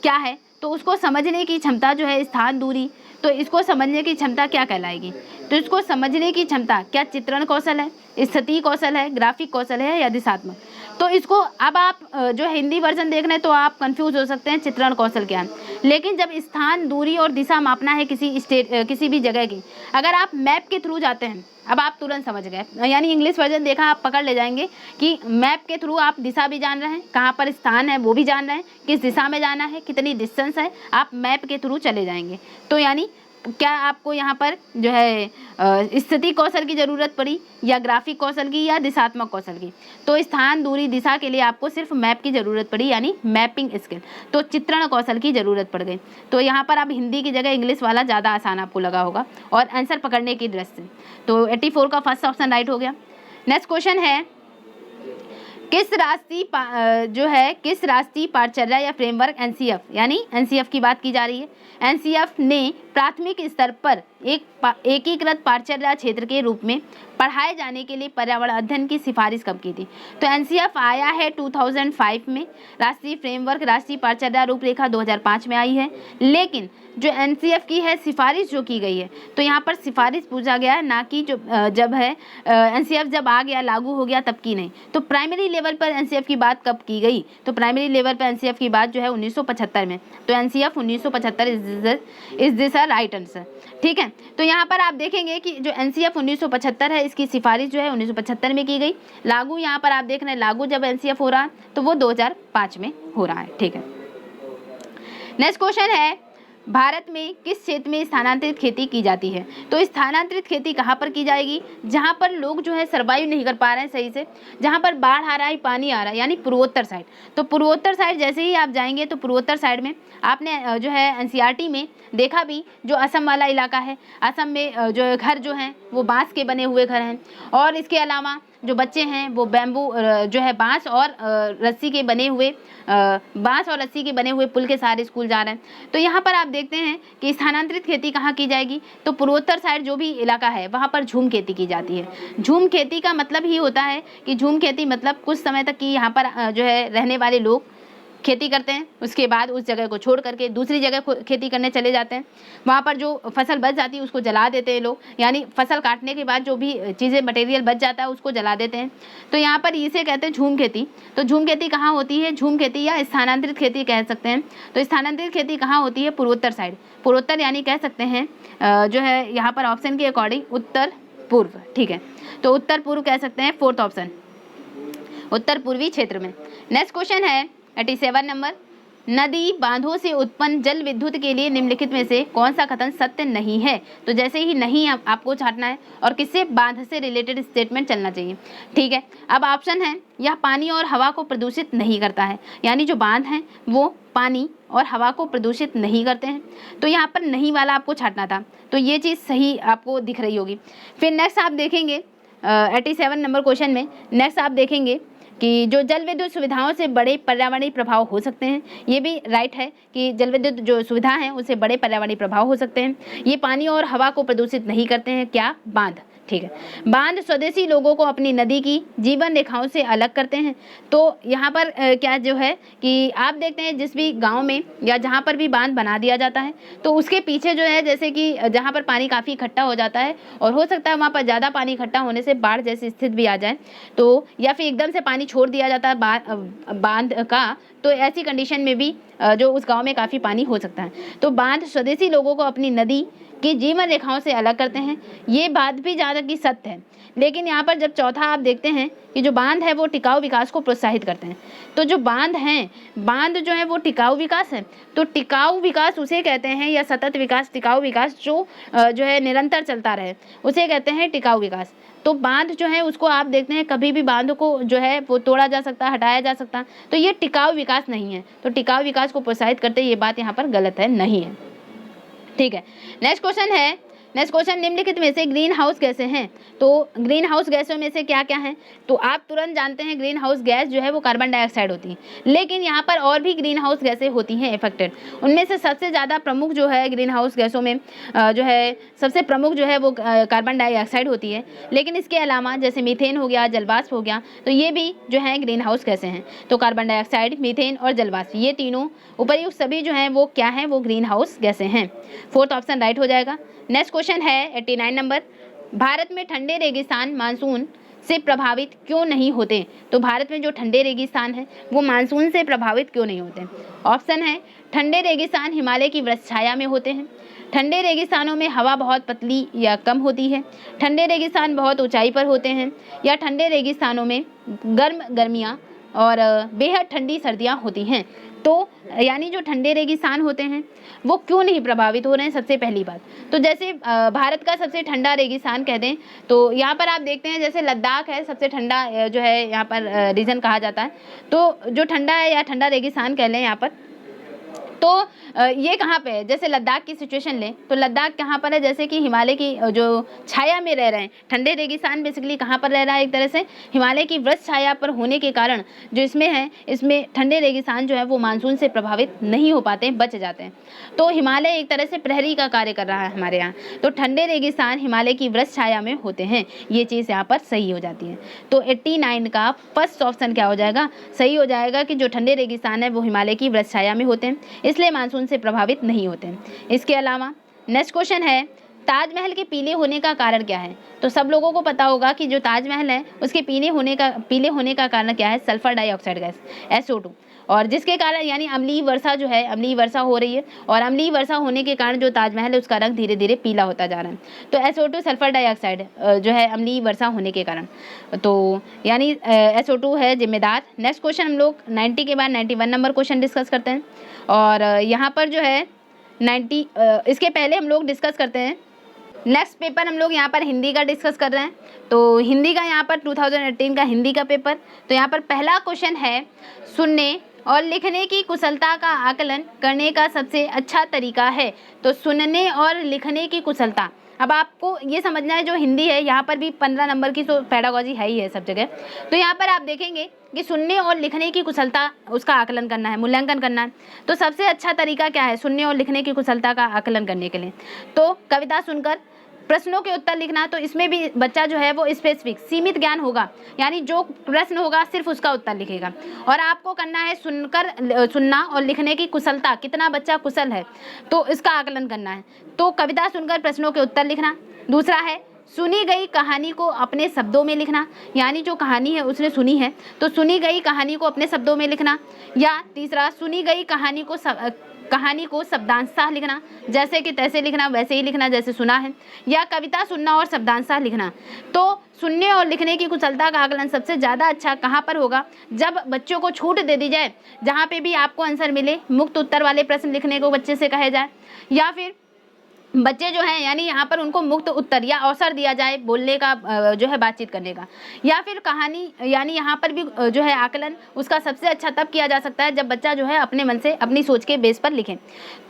[SPEAKER 1] क्या है? तो उसको समझने की क्षमता जो है स्थान, दूरी, तो इसको समझने की क्षमता क्या कहलाएगी? तो इसको समझने की क्षमता क्या चित्रण कौशल है, स्थिति कौशल है, ग्राफिक कौशल है या दिशात्मक? तो इसको अब आप जो हिंदी वर्जन देख रहे हैं तो आप कंफ्यूज हो सकते हैं चित्रण कौशल क्या है, लेकिन जब स्थान, दूरी और दिशा मापना है किसी भी जगह की, अगर आप मैप के थ्रू जाते हैं, अब आप तुरंत समझ गए, यानी इंग्लिश वर्जन देखा आप पकड़ ले जाएंगे कि मैप के थ्रू आप दिशा भी जान रहे हैं, कहाँ पर स्थान है वो भी जान रहे हैं, किस दिशा में जाना है, कितनी डिस्टेंस है, आप मैप के थ्रू चले जाएंगे। तो यानी क्या आपको यहाँ पर जो है स्थिति कौशल की ज़रूरत पड़ी या ग्राफिक कौशल की या दिशात्मक कौशल की? तो स्थान, दूरी, दिशा के लिए आपको सिर्फ मैप की ज़रूरत पड़ी, यानी मैपिंग स्किल, तो चित्रण कौशल की ज़रूरत पड़ गई। तो यहाँ पर अब हिंदी की जगह इंग्लिश वाला ज़्यादा आसान आपको लगा होगा और आंसर पकड़ने की दृष्टि से। तो 84 का फर्स्ट ऑप्शन राइट हो गया। नेक्स्ट क्वेश्चन है किस राष्ट्रीय पाठचर्या या फ्रेमवर्क एनसीएफ, यानी एनसीएफ की बात की जा रही है, एनसीएफ ने प्राथमिक स्तर पर एक एकीकृत पाठचर्या क्षेत्र के रूप में पढ़ाए जाने के लिए पर्यावरण अध्ययन की सिफारिश कब की थी? तो एनसीएफ आया है 2005 में, राष्ट्रीय फ्रेमवर्क राष्ट्रीय पाठचर्या रूपरेखा 2005 में आई है, लेकिन जो एनसीएफ की है सिफारिश जो की गई है, तो यहाँ पर सिफारिश पूछा गया है, ना कि जो जब है एनसीएफ जब आ गया लागू हो गया तब की नहीं। तो प्राइमरी लेवल पर एनसीएफ की बात कब की गई? तो प्राइमरी लेवल पर एनसीएफ की बात जो है 1975 में। तो NCF 1975 is this right answer, ठीक है। तो यहाँ पर आप देखेंगे कि जो एनसीएफ 1975 है इसकी सिफारिश जो है 1975 में की गई, लागू यहाँ पर आप देख रहे हैं लागू जब एनसीएफ हो रहा है तो वो 2005 में हो रहा है, ठीक है। नेक्स्ट क्वेश्चन है भारत में किस क्षेत्र में स्थानांतरित खेती की जाती है? तो स्थानांतरित खेती कहाँ पर की जाएगी? जहाँ पर लोग जो है सर्वाइव नहीं कर पा रहे हैं सही से, जहाँ पर बाढ़ आ रहा है, पानी आ रहा है, यानी पूर्वोत्तर साइड। तो पूर्वोत्तर साइड जैसे ही आप जाएंगे तो पूर्वोत्तर साइड में आपने जो है एनसीईआरटी में देखा भी, जो असम वाला इलाका है, असम में जो घर जो हैं वो बांस के बने हुए घर हैं, और इसके अलावा जो बच्चे हैं वो बैम्बू जो है बांस और रस्सी के बने हुए पुल के सहारे स्कूल जा रहे हैं। तो यहाँ पर आप देखते हैं कि स्थानांतरित खेती कहाँ की जाएगी? तो पूर्वोत्तर साइड जो भी इलाका है वहाँ पर झूम खेती की जाती है। झूम खेती का मतलब ही होता है कि झूम खेती मतलब कुछ समय तक की यहाँ पर जो है रहने वाले लोग खेती करते हैं, उसके बाद उस जगह को छोड़ करके दूसरी जगह खेती करने चले जाते हैं। वहाँ पर जो फसल बच जाती है उसको जला देते हैं लोग, यानी फसल काटने के बाद जो भी चीज़ें मटेरियल बच जाता है उसको जला देते हैं। तो यहाँ पर इसे कहते हैं झूम खेती। तो झूम खेती कहाँ होती है? झूम खेती या स्थानांतरित खेती कह सकते हैं। तो स्थानांतरित खेती कहाँ होती है? पूर्वोत्तर साइड, पूर्वोत्तर यानी कह सकते हैं जो है यहाँ पर ऑप्शन के अकॉर्डिंग उत्तर पूर्व, ठीक है। तो उत्तर पूर्व कह सकते हैं, फोर्थ ऑप्शन उत्तर पूर्वी क्षेत्र में। नेक्स्ट क्वेश्चन है 87 नंबर, नदी बांधों से उत्पन्न जल विद्युत के लिए निम्नलिखित में से कौन सा कथन सत्य नहीं है? तो जैसे ही नहीं आपको छांटना है और किससे, बांध से रिलेटेड स्टेटमेंट चलना चाहिए, ठीक है। अब ऑप्शन है यह पानी और हवा को प्रदूषित नहीं करता है, यानी जो बांध हैं वो पानी और हवा को प्रदूषित नहीं करते हैं। तो यहाँ पर नहीं वाला आपको छांटना था, तो ये चीज़ सही आपको दिख रही होगी। फिर नेक्स्ट आप देखेंगे 87 नंबर क्वेश्चन में नेक्स्ट आप देखेंगे कि जो जल विद्युत सुविधाओं से बड़े पर्यावरणीय प्रभाव हो सकते हैं। ये भी राइट है कि जल विद्युत जो सुविधा है उससे बड़े पर्यावरणीय प्रभाव हो सकते हैं। ये पानी और हवा को प्रदूषित नहीं करते हैं। क्या? बांध। ठीक है, बांध स्वदेशी लोगों को अपनी नदी की जीवन रेखाओं से अलग करते हैं। तो यहाँ पर क्या जो है कि आप देखते हैं जिस भी गांव में या जहाँ पर भी बांध बना दिया जाता है तो उसके पीछे जो है जैसे कि जहाँ पर पानी काफ़ी इकट्ठा हो जाता है और हो सकता है वहाँ पर ज़्यादा पानी इकट्ठा होने से बाढ़ जैसी स्थिति भी आ जाए, तो या फिर एकदम से पानी छोड़ दिया जाता है बांध का, तो ऐसी कंडीशन में भी जो उस गाँव में काफ़ी पानी हो सकता है। तो बांध स्वदेशी लोगों को अपनी नदी की जीवन रेखाओं से अलग करते हैं। ये बात भी जहाँ तक कि सत्य है। लेकिन यहाँ पर जब चौथा आप देखते हैं कि जो बांध है वो टिकाऊ विकास को प्रोत्साहित करते हैं। तो जो बांध हैं, बांध जो है वो टिकाऊ विकास है। तो टिकाऊ विकास उसे कहते हैं, या सतत विकास, टिकाऊ विकास जो है निरंतर चलता रहे, उसे कहते हैं टिकाऊ विकास। तो बांध जो है उसको आप देखते हैं कभी भी बांध को जो है वो तोड़ा जा सकता है, हटाया जा सकता है, तो ये टिकाऊ विकास नहीं है। तो टिकाऊ विकास को प्रोत्साहित करते ये बात यहाँ पर गलत है, नहीं है। ठीक है, नेक्स्ट क्वेश्चन निम्नलिखित में से ग्रीन हाउस गैसें हैं। तो ग्रीन हाउस गैसों में से क्या क्या हैं? तो आप तुरंत जानते हैं ग्रीन हाउस गैस जो है वो कार्बन डाइऑक्साइड होती है। लेकिन यहाँ पर और भी ग्रीन हाउस गैसें होती हैं इफेक्टेड। उनमें से सबसे ज़्यादा प्रमुख जो है ग्रीन हाउस गैसों में जो है सबसे प्रमुख जो है वो कार्बन डाइऑक्साइड होती है। लेकिन इसके अलावा जैसे मीथेन हो गया, जलवाष्प हो गया, तो ये भी जो है ग्रीन हाउस गैसें हैं। तो कार्बन डाइऑक्साइड, मीथेन और जलवाष्प, ये तीनों उपर्युक्त सभी जो हैं वो क्या हैं? वो ग्रीन हाउस गैसें हैं। फोर्थ ऑप्शन राइट हो जाएगा। नेक्स्ट क्वेश्चन है 89 नंबर, भारत में ठंडे रेगिस्तान मानसून से प्रभावित क्यों नहीं होते? तो भारत में जो ठंडे रेगिस्तान है वो मानसून से प्रभावित क्यों नहीं होते? ऑप्शन है, ठंडे रेगिस्तान हिमालय की वृक्ष छाया में होते हैं, ठंडे रेगिस्तानों में हवा बहुत पतली या कम होती है, ठंडे रेगिस्तान बहुत ऊंचाई पर होते हैं, या ठंडे रेगिस्तानों में गर्मियाँ और बेहद ठंडी सर्दियाँ होती हैं। तो यानी जो ठंडे रेगिस्तान होते हैं वो क्यों नहीं प्रभावित हो रहे हैं? सबसे पहली बात तो जैसे भारत का सबसे ठंडा रेगिस्तान कह दें तो यहाँ पर आप देखते हैं जैसे लद्दाख है सबसे ठंडा जो है यहाँ पर रीजन कहा जाता है। तो जो ठंडा है या ठंडा रेगिस्तान कह लें यहाँ पर, तो ये कहाँ पे है? जैसे लद्दाख की सिचुएशन लें तो लद्दाख कहाँ पर है? जैसे कि हिमालय की जो छाया में रह रहे हैं। ठंडे रेगिस्तान बेसिकली कहाँ पर रह रहा है? एक तरह से हिमालय की वृक्ष छाया पर होने के कारण जो इसमें है, इसमें ठंडे रेगिस्तान जो है वो मानसून से प्रभावित नहीं हो पाते, बच जाते हैं। तो हिमालय एक तरह से प्रहरी का कार्य कर रहा है हमारे यहाँ। तो ठंडे रेगिस्तान हिमालय की वृक्ष छाया में होते हैं, ये चीज़ यहाँ पर सही हो जाती है। तो 89 का फर्स्ट ऑप्शन क्या हो जाएगा? सही हो जाएगा कि जो ठंडे रेगिस्तान है वो हिमालय की वृक्ष छाया में होते हैं, इसलिए मानसून से प्रभावित नहीं होते हैं। इसके अलावा नेक्स्ट क्वेश्चन है, ताजमहल के पीले होने का कारण क्या है? तो सब लोगों को पता होगा कि जो ताजमहल है उसके पीले होने का कारण क्या है? सल्फर डाइऑक्साइड गैस SO2, और जिसके कारण यानी अम्लीय वर्षा जो है, अम्लीय वर्षा हो रही है और अम्लीय वर्षा होने के कारण जो ताजमहल है उसका रंग धीरे धीरे पीला होता जा रहा है। तो SO2 सल्फर डाइऑक्साइड जो है अम्लीय वर्षा होने के कारण, तो यानी SO2 है जिम्मेदार। नेक्स्ट क्वेश्चन हम लोग 90 के बाद 91 नंबर क्वेश्चन डिस्कस करते हैं। और यहाँ पर जो है 90 इसके पहले हम लोग डिस्कस करते हैं नेक्स्ट पेपर। हम लोग यहाँ पर हिंदी का डिस्कस कर रहे हैं। तो हिंदी का यहाँ पर 2018 का हिंदी का पेपर। तो यहाँ पर पहला क्वेश्चन है, सुनने और लिखने की कुशलता का आकलन करने का सबसे अच्छा तरीका है। तो सुनने और लिखने की कुशलता, अब आपको ये समझना है जो हिंदी है यहाँ पर भी 15 नंबर की तो पेडागोजी है ही है सब जगह। तो यहाँ पर आप देखेंगे कि सुनने और लिखने की कुशलता उसका आकलन करना है, मूल्यांकन करना है। तो सबसे अच्छा तरीका क्या है सुनने और लिखने की कुशलता का आकलन करने के लिए? तो कविता सुनकर प्रश्नों के उत्तर लिखना। तो इसमें भी बच्चा जो है वो स्पेसिफिक सीमित ज्ञान होगा, यानी जो प्रश्न होगा सिर्फ उसका उत्तर लिखेगा। और आपको करना है सुनना और लिखने की कुशलता, कितना बच्चा कुशल है तो इसका आकलन करना है। तो कविता सुनकर प्रश्नों के उत्तर लिखना। दूसरा है सुनी गई कहानी को अपने शब्दों में लिखना, यानी जो कहानी है उसने सुनी है तो सुनी गई कहानी को अपने शब्दों में लिखना। या तीसरा, सुनी गई कहानी को शब्दांशतः लिखना, जैसे कि तैसे लिखना, वैसे ही लिखना जैसे सुना है। या कविता सुनना और शब्दांशतः लिखना। तो सुनने और लिखने की कुशलता का आकलन सबसे ज़्यादा अच्छा कहाँ पर होगा? जब बच्चों को छूट दे दी जाए, जहाँ पे भी आपको आंसर मिले मुक्त उत्तर वाले प्रश्न लिखने को बच्चे से कहे जाए, या फिर बच्चे जो हैं यानी यहाँ पर उनको मुक्त उत्तर या अवसर दिया जाए बोलने का, जो है बातचीत करने का। या फिर कहानी यानी यहाँ पर भी जो है आकलन उसका सबसे अच्छा तब किया जा सकता है जब बच्चा जो है अपने मन से अपनी सोच के बेस पर लिखे।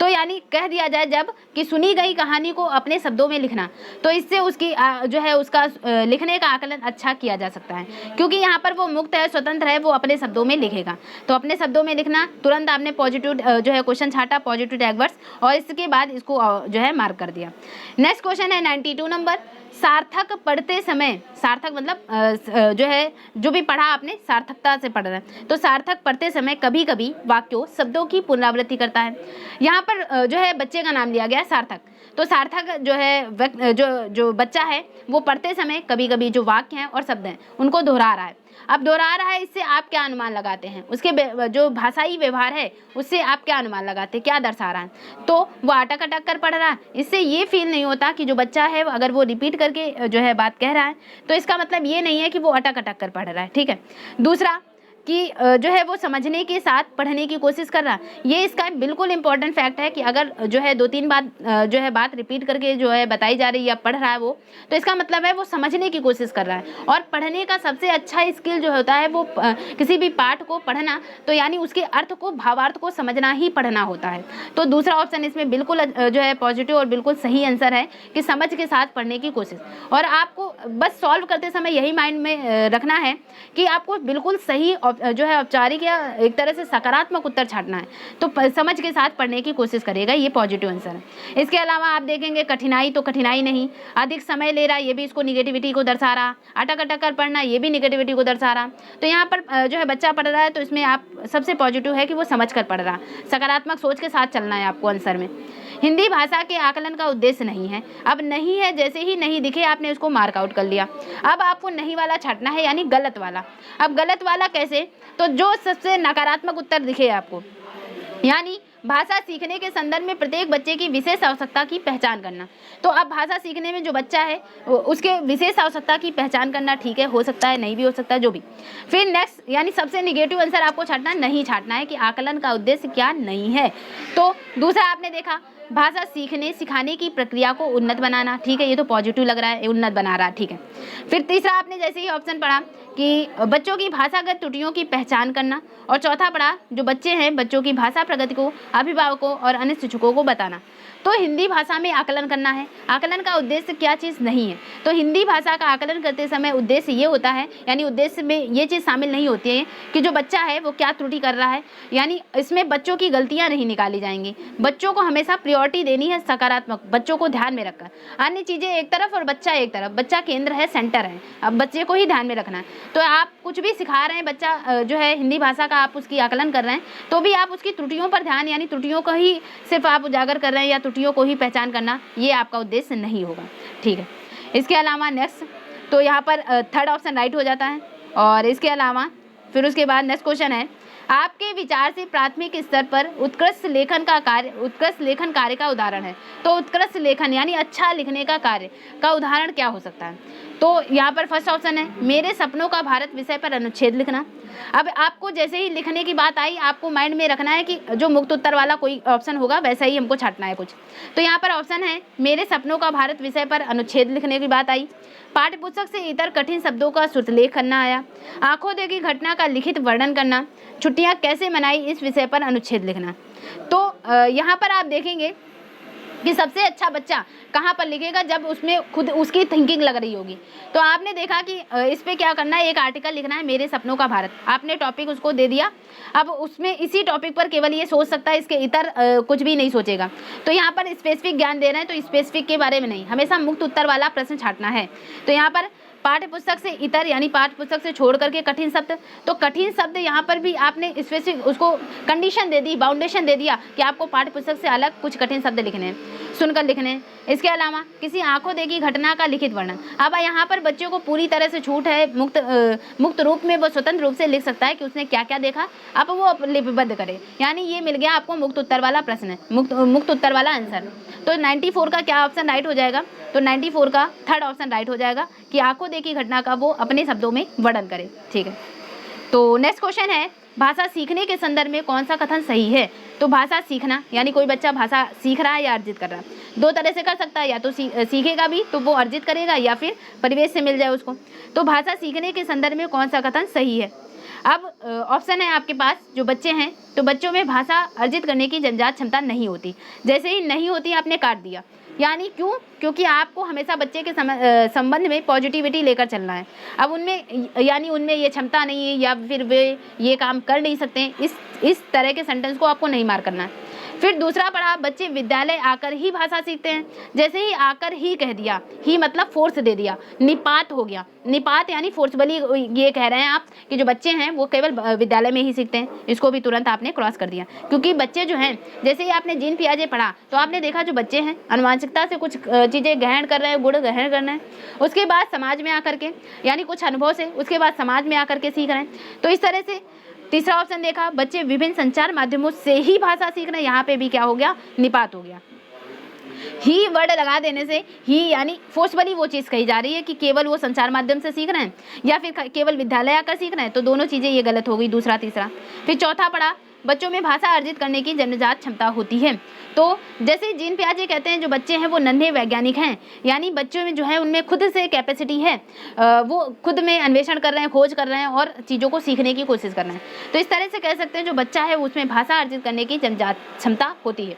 [SPEAKER 1] तो यानी कह दिया जाए जब कि सुनी गई कहानी को अपने शब्दों में लिखना, तो इससे उसकी जो है उसका लिखने का आकलन अच्छा किया जा सकता है, क्योंकि यहाँ पर वो मुक्त है, स्वतंत्र है, वो अपने शब्दों में लिखेगा। तो अपने शब्दों में लिखना, तुरंत आपने पॉजिटिव जो है क्वेश्चन छाटा, पॉजिटिव टैग वर्ड्स, और इसके बाद इसको जो है मार्क कर दिया। नेक्स्ट क्वेश्चन है 92 नंबर। सार्थक पढ़ते समय, सार्थक मतलब जो है जो भी पढ़ा आपने सार्थकता से पढ़ रहे हैं, तो सार्थक पढ़ते समय कभी कभी वाक्यों शब्दों की पुनरावृत्ति करता है। यहाँ पर जो है बच्चे का नाम लिया गया है सार्थक। तो सार्थक जो है जो बच्चा है वो पढ़ते समय कभी कभी जो वाक्य हैं और शब्द हैं उनको दोहरा रहा है। अब दोहरा रहा है, इससे आप क्या अनुमान लगाते हैं? उसके जो भाषाई व्यवहार है उससे आप क्या अनुमान लगाते हैं, क्या दर्शा रहा है? तो वो अटक अटक कर पढ़ रहा है। इससे ये फील नहीं होता कि जो बच्चा है अगर वो रिपीट करके जो है बात कह रहा है तो इसका मतलब ये नहीं है कि वो अटक अटक कर पढ़ रहा है। ठीक है। दूसरा कि जो है वो समझने के साथ पढ़ने की कोशिश कर रहा है। ये इसका बिल्कुल इंपॉर्टेंट फैक्ट है कि अगर जो है 2-3 बात जो है बात रिपीट करके जो है बताई जा रही है या पढ़ रहा है वो, तो इसका मतलब है वो समझने की कोशिश कर रहा है। और पढ़ने का सबसे अच्छा स्किल जो होता है वो किसी भी पाठ को पढ़ना, तो यानी उसके अर्थ को, भावार्थ को समझना ही पढ़ना होता है। तो दूसरा ऑप्शन इसमें बिल्कुल जो है पॉजिटिव और बिल्कुल सही आंसर है कि समझ के साथ पढ़ने की कोशिश। और आपको बस सॉल्व करते समय यही माइंड में रखना है कि आपको बिल्कुल सही जो है औपचारिक या एक तरह से सकारात्मक उत्तर छाटना है, तो समझ के साथ पढ़ने की कोशिश करिएगा। ये पॉजिटिव आंसर है। इसके अलावा आप देखेंगे कठिनाई, तो कठिनाई नहीं, अधिक समय ले रहा, ये भी इसको निगेटिविटी को दर्शा रहा, अटक अटक कर पढ़ना, ये भी निगेटिविटी को दर्शा रहा। तो यहाँ पर जो है बच्चा पढ़ रहा है तो इसमें आप सबसे पॉजिटिव है कि वो समझ कर पढ़ रहा, सकारात्मक सोच के साथ चलना है आपको आंसर में। हिंदी भाषा के आकलन का उद्देश्य नहीं है। अब नहीं है, जैसे ही नहीं दिखे आपने उसको मार्क आउट कर लिया। अब आपको नहीं वाला छाटना है, यानी गलत वाला। अब गलत वाला कैसे? तो जो सबसे नकारात्मक उत्तर दिखे आपको, यानी भाषा सीखने के संदर्भ में प्रत्येक बच्चे की विशेष आवश्यकता की पहचान करना। तो अब भाषा सीखने में जो बच्चा है उसके विशेष आवश्यकता की पहचान करना, ठीक है, हो सकता है, नहीं भी हो सकता है, जो भी। फिर नेक्स्ट यानी सबसे निगेटिव आंसर आपको छाटना, नहीं छाटना है कि आकलन का उद्देश्य क्या नहीं है। तो दूसरा आपने देखा भाषा सीखने सिखाने की प्रक्रिया को उन्नत बनाना, ठीक है, ये तो पॉजिटिव लग रहा है, उन्नत बना रहा है, ठीक है। फिर तीसरा आपने जैसे ही ऑप्शन पढ़ा कि बच्चों की भाषागत त्रुटियों की पहचान करना, और चौथा पढ़ा जो बच्चे हैं बच्चों की भाषा प्रगति को अभिभावकों और अन्य शिक्षकों को बताना। तो हिंदी भाषा में आकलन करना है, आकलन का उद्देश्य क्या चीज़ नहीं है। तो हिंदी भाषा का आकलन करते समय उद्देश्य ये होता है, यानी उद्देश्य में ये चीज़ शामिल नहीं होती है कि जो बच्चा है वो क्या त्रुटि कर रहा है, यानी इसमें बच्चों की गलतियां नहीं निकाली जाएंगी। बच्चों को हमेशा प्रायोरिटी देनी है सकारात्मक, बच्चों को ध्यान में रखकर, अन्य चीज़ें एक तरफ और बच्चा एक तरफ, बच्चा केंद्र है, सेंटर है, अब बच्चे को ही ध्यान में रखना है। तो आप कुछ भी सिखा रहे हैं, बच्चा जो है हिंदी भाषा का आप उसकी आकलन कर रहे हैं, तो भी आप उसकी त्रुटियों पर ध्यान, यानी त्रुटियों को ही सिर्फ आप उजागर कर रहे हैं या त्रुटियों को ही पहचान करना, ये आपका उद्देश्य नहीं होगा, ठीक है। इसके अलावा नेक्स्ट, तो यहाँ पर थर्ड ऑप्शन राइट हो जाता है। और इसके अलावा फिर उसके बाद नेक्स्ट क्वेश्चन है, आपके विचार से प्राथमिक स्तर पर उत्कृष्ट लेखन कार्य का उदाहरण है। तो उत्कृष्ट लेखन यानी अच्छा लिखने का कार्य का उदाहरण क्या हो सकता है? तो यहाँ पर फर्स्ट ऑप्शन है मेरे सपनों का भारत विषय पर अनुच्छेद लिखना। अब आपको जैसे ही लिखने की बात आई, आपको माइंड में रखना है कि जो मुक्त उत्तर वाला कोई ऑप्शन होगा वैसा ही हमको छाटना है कुछ। तो यहाँ पर ऑप्शन है मेरे सपनों का भारत विषय पर अनुच्छेद लिखने की बात आई, पाठ्य पुस्तक से इतर कठिन शब्दों का श्रुतलेख करना आया, आंखों देखी घटना का लिखित वर्णन करना, छुट्टियाँ कैसे मनाई इस विषय पर अनुच्छेद लिखना। तो यहाँ पर आप देखेंगे कि सबसे अच्छा बच्चा कहाँ पर लिखेगा, जब उसमें खुद उसकी थिंकिंग लग रही होगी। तो आपने देखा कि इस पे क्या करना है, एक आर्टिकल लिखना है मेरे सपनों का भारत, आपने टॉपिक उसको दे दिया। अब उसमें इसी टॉपिक पर केवल ये सोच सकता है, इसके इतर कुछ भी नहीं सोचेगा। तो यहाँ पर स्पेसिफिक ज्ञान दे रहे हैं, तो स्पेसिफिक के बारे में नहीं, हमेशा मुक्त उत्तर वाला प्रश्न छाटना है। तो यहाँ पर पाठ्य पुस्तक से इतर यानी पाठ्य पुस्तक से छोड़ करके कठिन शब्द, तो कठिन शब्द यहाँ पर भी आपने स्पेसिफिक उसको कंडीशन दे दी, बाउंडेशन दे दिया कि आपको पाठ्य पुस्तक से अलग कुछ कठिन शब्द लिखने हैं, सुनकर लिखने हैं। इसके अलावा किसी आंखों देखी घटना का लिखित वर्णन। अब यहाँ पर बच्चों को पूरी तरह से छूट है, मुक्त रूप में वो स्वतंत्र रूप से लिख सकता है कि उसने क्या क्या देखा, अब वो लिपिबद्ध करे, यानी ये मिल गया आपको मुक्त उत्तर वाला प्रश्न, मुक्त उत्तर वाला आंसर। तो 94 का क्या ऑप्शन राइट हो जाएगा? तो 94 का थर्ड ऑप्शन राइट हो जाएगा कि आंखों देखी घटना का वो अपने शब्दों में वर्णन करे, ठीक है। तो नेक्स्ट क्वेश्चन है भाषा सीखने के संदर्भ में कौन सा कथन सही है? तो भाषा सीखना, यानी कोई बच्चा भाषा सीख रहा है या अर्जित कर रहा है, दो तरह से कर सकता है, या तो सीखेगा भी तो वो अर्जित करेगा, या फिर परिवेश से मिल जाए उसको। तो भाषा सीखने के संदर्भ में कौन सा कथन सही है? अब ऑप्शन है आपके पास, जो बच्चे हैं तो बच्चों में भाषा अर्जित करने की जन्मजात क्षमता नहीं होती। जैसे ही नहीं होती आपने काट दिया, यानी क्यों? क्योंकि आपको हमेशा बच्चे के संबंध में पॉजिटिविटी लेकर चलना है। अब उनमें यानी उनमें ये क्षमता नहीं है या फिर वे ये काम कर नहीं सकते हैं, इस तरह के सेंटेंस को आपको नहीं मार करना है। फिर दूसरा पढ़ा, बच्चे विद्यालय आकर ही भाषा सीखते हैं। जैसे ही आकर ही कह दिया, ही मतलब फोर्स दे दिया, निपात हो गया। निपात यानी फोर्सबली ये कह रहे हैं आप कि जो बच्चे हैं वो केवल विद्यालय में ही सीखते हैं। इसको भी तुरंत आपने क्रॉस कर दिया, क्योंकि बच्चे जो हैं, जैसे ही आपने जीन पियाजे पढ़ा तो आपने देखा जो बच्चे हैं आनुवांशिकता से कुछ चीज़ें ग्रहण कर रहे हैं, गुण ग्रहण कर रहे हैं, उसके बाद समाज में आकर के, यानी कुछ अनुभव से, उसके बाद समाज में आकर के सीख रहे हैं। तो इस तरह से तीसरा ऑप्शन देखा, बच्चे विभिन्न संचार माध्यमों से ही भाषा सीख रहे हैं। यहाँ पे भी क्या हो गया? निपात हो गया। ही वर्ड लगा देने से ही यानी फोर्सफुली वो चीज़ कही जा रही है कि केवल वो संचार माध्यम से सीख रहे हैं या फिर केवल विद्यालय आकर सीख रहे हैं, तो दोनों चीज़ें ये गलत हो गई, दूसरा तीसरा। फिर चौथा पढ़ा, बच्चों में भाषा अर्जित करने की जन्मजात क्षमता होती है। तो जैसे जीन पियाजे कहते हैं जो बच्चे हैं वो नन्हे वैज्ञानिक हैं, यानी बच्चों में जो है उनमें खुद से कैपेसिटी है, वो खुद में अन्वेषण कर रहे हैं, खोज कर रहे हैं और चीज़ों को सीखने की कोशिश कर रहे हैं। तो इस तरह से कह सकते हैं जो बच्चा है उसमें भाषा अर्जित करने की जन्मजात क्षमता होती है।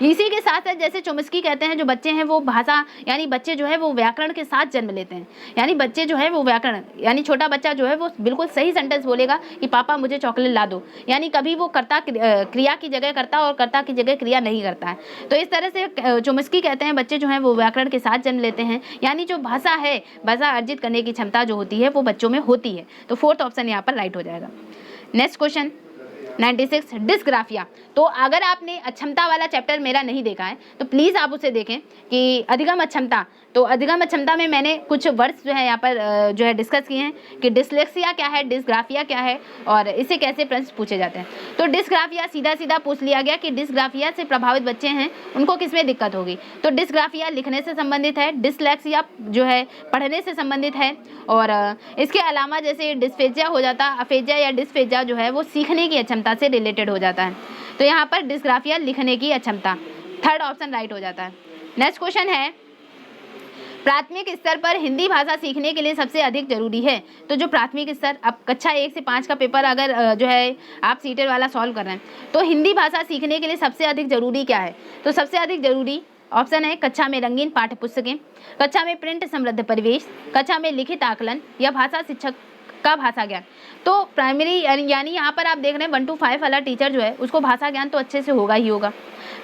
[SPEAKER 1] इसी के साथ साथ जैसे चोम्स्की कहते हैं जो बच्चे हैं वो भाषा, यानी बच्चे जो है वो व्याकरण के साथ जन्म लेते हैं, यानी बच्चे जो है वो व्याकरण, यानी छोटा बच्चा जो है वो बिल्कुल सही सेंटेंस बोलेगा कि पापा मुझे चॉकलेट ला दो, यानी कभी वो कर्ता क्रिया की जगह करता और कर्ता की जगह क्रिया नहीं करता है। तो इस तरह से चोम्स्की कहते हैं बच्चे जो हैं वो व्याकरण के साथ जन्म लेते हैं, यानी जो भाषा है, भाषा अर्जित करने की क्षमता जो होती है वो बच्चों में होती है। तो फोर्थ ऑप्शन यहाँ पर राइट हो जाएगा। Next question 96, dysgraphia. तो अगर आपने अक्षमता वाला चैप्टर मेरा नहीं देखा है तो प्लीज़ आप उसे देखें कि अधिगम अक्षमता। तो अधिगम अक्षमता में मैंने कुछ वर्ड्स जो है यहाँ पर जो है डिस्कस किए हैं कि डिसलेक्सिया क्या है, डिस्ग्राफिया क्या है और इसे कैसे प्रश्न पूछे जाते हैं। तो डिस्ग्राफिया सीधा सीधा पूछ लिया गया कि डिस्ग्राफिया से प्रभावित बच्चे हैं उनको किसमें दिक्कत होगी। तो डिस्ग्राफिया लिखने से संबंधित है, डिसलेक्सिया जो है पढ़ने से संबंधित है, और इसके अलावा जैसे डिस्फेजिया हो जाता, अफेजिया या डिस्फेजिया जो है वो सीखने की अक्षमता से रिलेटेड हो जाता है। तो यहाँ पर डिस्ग्राफिया लिखने की अक्षमता, थर्ड ऑप्शन राइट हो जाता है। नेक्स्ट क्वेश्चन है, प्राथमिक स्तर पर हिंदी भाषा सीखने के लिए सबसे अधिक जरूरी है। तो जो प्राथमिक स्तर, अब कक्षा 1 से 5 का पेपर अगर जो है आप सीटेट वाला सॉल्व कर रहे हैं तो हिंदी भाषा सीखने के लिए सबसे अधिक जरूरी क्या है? तो सबसे अधिक जरूरी ऑप्शन है कक्षा में रंगीन पाठ्य पुस्तकें, कक्षा में प्रिंट समृद्ध परिवेश, कक्षा में लिखित आकलन या भाषा शिक्षक का भाषा ज्ञान। तो प्राइमरी यानी यहाँ पर आप देख रहे हैं 1 to 5 वाला टीचर जो है उसको भाषा ज्ञान तो अच्छे से होगा ही होगा।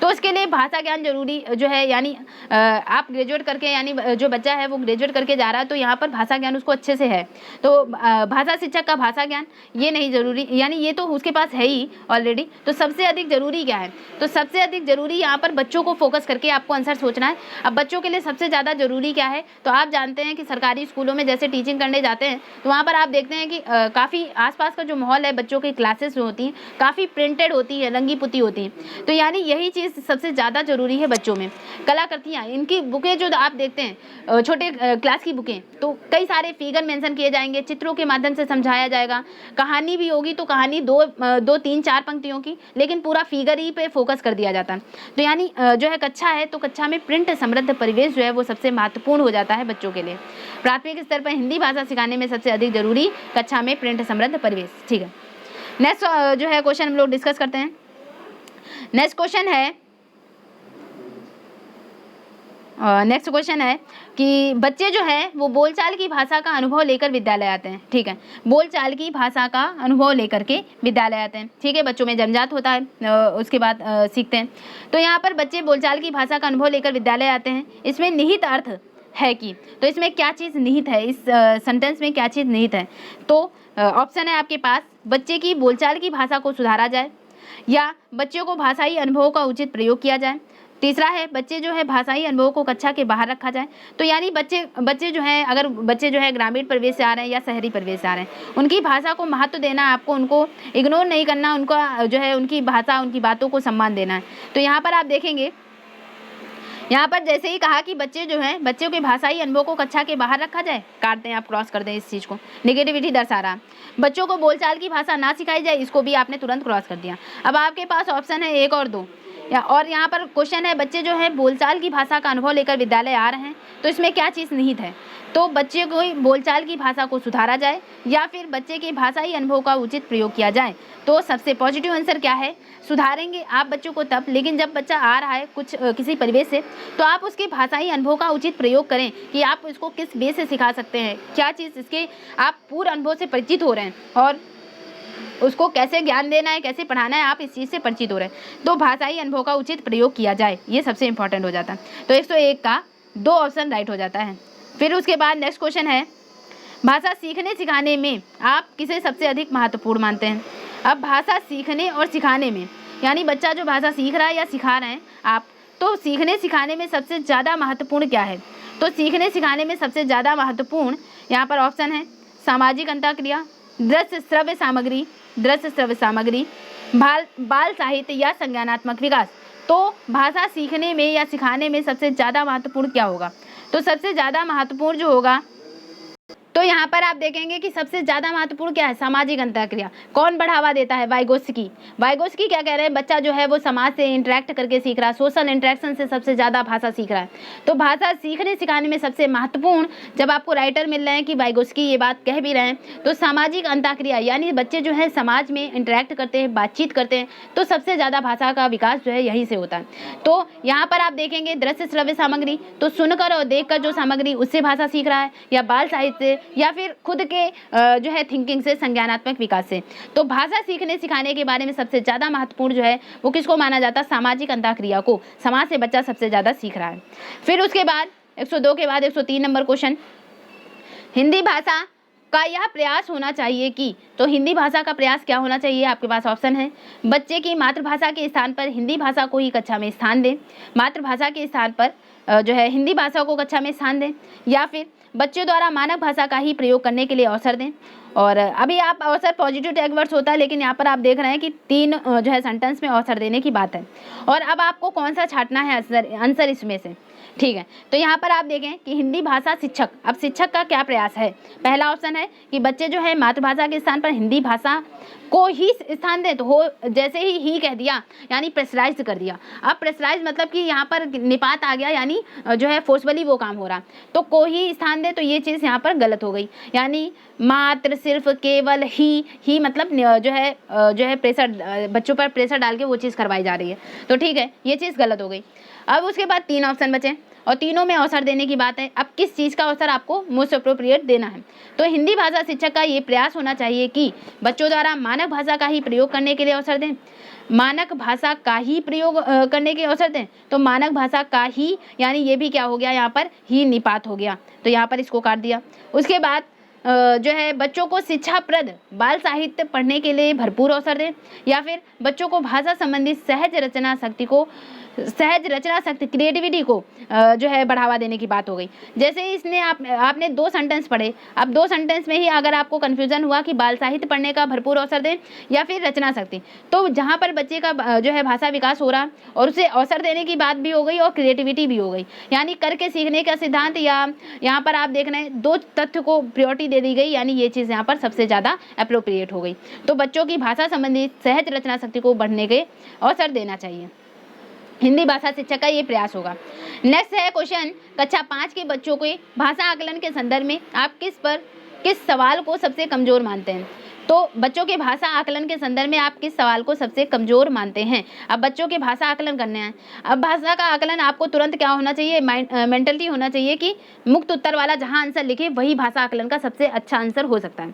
[SPEAKER 1] तो उसके लिए भाषा ज्ञान जरूरी जो है, यानी आप ग्रेजुएट करके, यानी जो बच्चा है वो ग्रेजुएट करके जा रहा है तो यहाँ पर भाषा ज्ञान उसको अच्छे से है। तो भाषा शिक्षक का भाषा ज्ञान ये नहीं जरूरी, यानी ये तो उसके पास है ही ऑलरेडी। तो सबसे अधिक जरूरी क्या है? तो सबसे अधिक जरूरी यहाँ पर बच्चों को फोकस करके आपको आंसर सोचना है। अब बच्चों के लिए सबसे ज़्यादा जरूरी क्या है? तो आप जानते हैं कि सरकारी स्कूलों में जैसे टीचिंग करने जाते हैं तो वहाँ पर आप देखते हैं कि काफ़ी आसपास का जो माहौल है, बच्चों की क्लासेस जो होती हैं काफ़ी प्रिंटेड होती है, रंगी पुती होती हैं। तो यानी यही चीज़ सबसे ज़्यादा जरूरी है बच्चों में। कलाकृतियाँ, इनकी बुकें जो आप देखते हैं छोटे क्लास की बुकें, तो कई सारे फिगर मेंशन किए जाएंगे, चित्रों के माध्यम से समझाया जाएगा। कहानी भी होगी तो कहानी दो तीन चार पंक्तियों की, लेकिन पूरा फिगर ही पे फोकस कर दिया जाता है। तो यानी जो है कक्षा है तो कक्षा में प्रिंट समृद्ध परिवेश जो है वो सबसे महत्वपूर्ण हो जाता है बच्चों के लिए। प्राथमिक स्तर पर हिंदी भाषा सिखाने में सबसे अधिक जरूरी कक्षा में प्रिंट समृद्ध परिवेश। ठीक है, नेक्स्ट जो है क्वेश्चन हम लोग डिस्कस करते हैं। नेक्स्ट क्वेश्चन है कि बच्चे जो है वो बोलचाल की भाषा का अनुभव लेकर विद्यालय आते हैं। ठीक है, बोलचाल की भाषा का अनुभव लेकर के विद्यालय आते हैं। ठीक है, बच्चों में जन्मजात होता है, उसके बाद सीखते हैं। तो यहाँ पर बच्चे बोलचाल की भाषा का अनुभव लेकर विद्यालय आते हैं, इसमें निहित अर्थ है कि, तो इसमें क्या चीज़ निहित है, इस सेंटेंस में क्या चीज़ निहित है? तो ऑप्शन है आपके पास, बच्चे की बोलचाल की भाषा को सुधारा जाए, या बच्चों को भाषाई अनुभवों का उचित प्रयोग किया जाए। तीसरा है बच्चे जो है भाषाई अनुभवों को कक्षा के बाहर रखा जाए। तो यानी बच्चे जो हैं, अगर बच्चे जो है ग्रामीण परिवेश से आ रहे हैं या शहरी परिवेश से आ रहे हैं, उनकी भाषा को महत्व देना है आपको, उनको इग्नोर नहीं करना, उनका जो है उनकी भाषा, उनकी बातों को सम्मान देना है। तो यहाँ पर आप देखेंगे यहाँ पर जैसे ही कहा कि बच्चे जो हैं, बच्चों के भाषाई अनुभव को कक्षा के बाहर रखा जाए, काट दें आप, क्रॉस कर दें इस चीज़ को, नेगेटिविटी दर्शा रहा। बच्चों को बोलचाल की भाषा ना सिखाई जाए, इसको भी आपने तुरंत क्रॉस कर दिया। अब आपके पास ऑप्शन है 1 और 2, और यहाँ पर क्वेश्चन है बच्चे जो है बोलचाल की भाषा का अनुभव लेकर विद्यालय आ रहे हैं, तो इसमें क्या चीज़ निहित है? तो बच्चे को बोलचाल की भाषा को सुधारा जाए या फिर बच्चे के भाषाई अनुभव का उचित प्रयोग किया जाए। तो सबसे पॉजिटिव आंसर क्या है? सुधारेंगे आप बच्चों को तब, लेकिन जब बच्चा आ रहा है किसी परिवेश से, तो आप उसके भाषाई अनुभव का उचित प्रयोग करें कि आप इसको किस बेस से सिखा सकते हैं, क्या चीज़ इसके आप पूर्ण अनुभव से परिचित हो रहे हैं और उसको कैसे ज्ञान देना है, कैसे पढ़ाना है, आप इस चीज़ से परिचित हो रहे हैं। तो भाषाई अनुभव का उचित प्रयोग किया जाए, ये सबसे इंपॉर्टेंट हो जाता है। तो 101 का 2 ऑप्शन राइट हो जाता है। फिर उसके बाद नेक्स्ट क्वेश्चन है, भाषा सीखने सिखाने में आप किसे सबसे अधिक महत्वपूर्ण मानते हैं? अब भाषा सीखने और सिखाने में, यानी बच्चा जो भाषा सीख रहा है या सिखा रहे हैं आप, तो सीखने सिखाने में सबसे ज़्यादा महत्वपूर्ण क्या है? तो सीखने सिखाने में सबसे ज़्यादा महत्वपूर्ण यहाँ पर ऑप्शन है सामाजिक अंतःक्रिया, दृश्य श्रव्य सामग्री, बाल साहित्य या संज्ञानात्मक विकास। तो भाषा सीखने में या सिखाने में सबसे ज़्यादा महत्वपूर्ण क्या होगा? तो सबसे ज़्यादा महत्वपूर्ण जो होगा, तो यहाँ पर आप देखेंगे कि सबसे ज़्यादा महत्वपूर्ण क्या है? सामाजिक अंतःक्रिया। कौन बढ़ावा देता है? वाइगोत्स्की। वाइगोत्स्की क्या कह रहे हैं? बच्चा जो है वो समाज से इंटरेक्ट करके सीख रहा है, सोशल इंटरेक्शन से सबसे ज़्यादा भाषा सीख रहा है। तो भाषा सीखने सिखाने में सबसे महत्वपूर्ण, जब आपको राइटर मिल रहे हैं कि वाइगोत्स्की ये बात कह भी रहे हैं, तो सामाजिक अंतःक्रिया, यानी बच्चे जो है समाज में इंटरेक्ट करते हैं, बातचीत करते हैं, तो सबसे ज़्यादा भाषा का विकास जो है यहीं से होता है। तो यहाँ पर आप देखेंगे दृश्य श्रव्य सामग्री, तो सुनकर और देखकर जो सामग्री, उससे भाषा सीख रहा है, या बाल साहित्य या फिर खुद के जो है थिंकिंग से, संज्ञानात्मक विकास से। तो भाषा सीखने सिखाने के बारे में सबसे ज़्यादा महत्वपूर्ण जो है वो किसको माना जाता है? सामाजिक अंतःक्रिया को। समाज से बच्चा सबसे ज़्यादा सीख रहा है। फिर उसके बाद 102 के बाद 103 नंबर क्वेश्चन, हिंदी भाषा का यह प्रयास होना चाहिए कि, तो हिंदी भाषा का प्रयास क्या होना चाहिए? आपके पास ऑप्शन है, बच्चे की मातृभाषा के स्थान पर हिंदी भाषा को ही कक्षा में स्थान दें, मातृभाषा के स्थान पर जो है हिंदी भाषा को कक्षा में स्थान दें, या फिर बच्चों द्वारा मानक भाषा का ही प्रयोग करने के लिए अवसर दें। और अभी आप अवसर पॉजिटिव टैग वर्ड्स होता है, लेकिन यहाँ पर आप देख रहे हैं कि 3 जो है सेंटेंस में अवसर देने की बात है। और अब आपको कौन सा छांटना है आंसर इसमें से, ठीक है? तो यहाँ पर आप देखें कि हिंदी भाषा शिक्षक, अब शिक्षक का क्या प्रयास है? पहला ऑप्शन है कि बच्चे जो है मातृभाषा के स्थान पर हिंदी भाषा को ही स्थान दें, तो हो जैसे ही कह दिया यानी प्रेशराइज कर दिया। अब प्रेशराइज मतलब कि यहाँ पर निपात आ गया, यानी जो है फोर्सफुली वो काम हो रहा, तो को ही स्थान दे, तो ये चीज़ यहाँ पर गलत हो गई। यानी मात्र, सिर्फ, केवल, ही मतलब जो है प्रेशर, बच्चों पर प्रेशर डाल के वो चीज़ करवाई जा रही है, तो ठीक है, ये चीज़ गलत हो गई। अब उसके बाद 3 ऑप्शन बचे और तीनों में अवसर देने की बात है। अब किस चीज़ का अवसर आपको मोस्ट अप्रोप्रिएट देना है? तो हिंदी भाषा शिक्षक का ये प्रयास होना चाहिए कि बच्चों द्वारा मानक भाषा का ही प्रयोग करने के लिए अवसर दें, मानक भाषा का ही प्रयोग करने के अवसर दें। तो मानक भाषा का ही, यानी ये भी क्या हो गया? यहाँ पर ही निपात हो गया, तो यहाँ पर इसको काट दिया। उसके बाद जो है बच्चों को शिक्षाप्रद बाल साहित्य पढ़ने के लिए भरपूर अवसर दें, या फिर बच्चों को भाषा संबंधी सहज रचना शक्ति क्रिएटिविटी को जो है बढ़ावा देने की बात हो गई। जैसे ही इसने आपने 2 सेंटेंस पढ़े, अब 2 सेंटेंस में ही अगर आपको कन्फ्यूजन हुआ कि बाल साहित्य पढ़ने का भरपूर अवसर दें या फिर रचना शक्ति, तो जहाँ पर बच्चे का जो है भाषा विकास हो रहा और उसे अवसर देने की बात भी हो गई और क्रिएटिविटी भी हो गई, यानी करके सीखने का सिद्धांत, या यहाँ पर आप देख रहे हैं 2 तथ्य को प्रायोरिटी दे दी गई, यानी ये चीज़ यहाँ पर सबसे ज़्यादा अप्रोप्रिएट हो गई। तो बच्चों की भाषा संबंधी सहज रचना शक्ति को बढ़ने के अवसर देना चाहिए, हिंदी भाषा शिक्षक का ये प्रयास होगा। नेक्स्ट है क्वेश्चन, कक्षा 5 के बच्चों के भाषा आकलन के संदर्भ में आप किस सवाल को सबसे कमजोर मानते हैं? तो बच्चों के भाषा आकलन के संदर्भ में आप किस सवाल को सबसे कमजोर मानते हैं? अब बच्चों के भाषा आकलन करने हैं। अब भाषा का आकलन आपको तुरंत क्या होना चाहिए? मेंटलिटी होना चाहिए कि मुक्त उत्तर वाला जहां आंसर लिखे वही भाषा आकलन का सबसे अच्छा आंसर हो सकता है।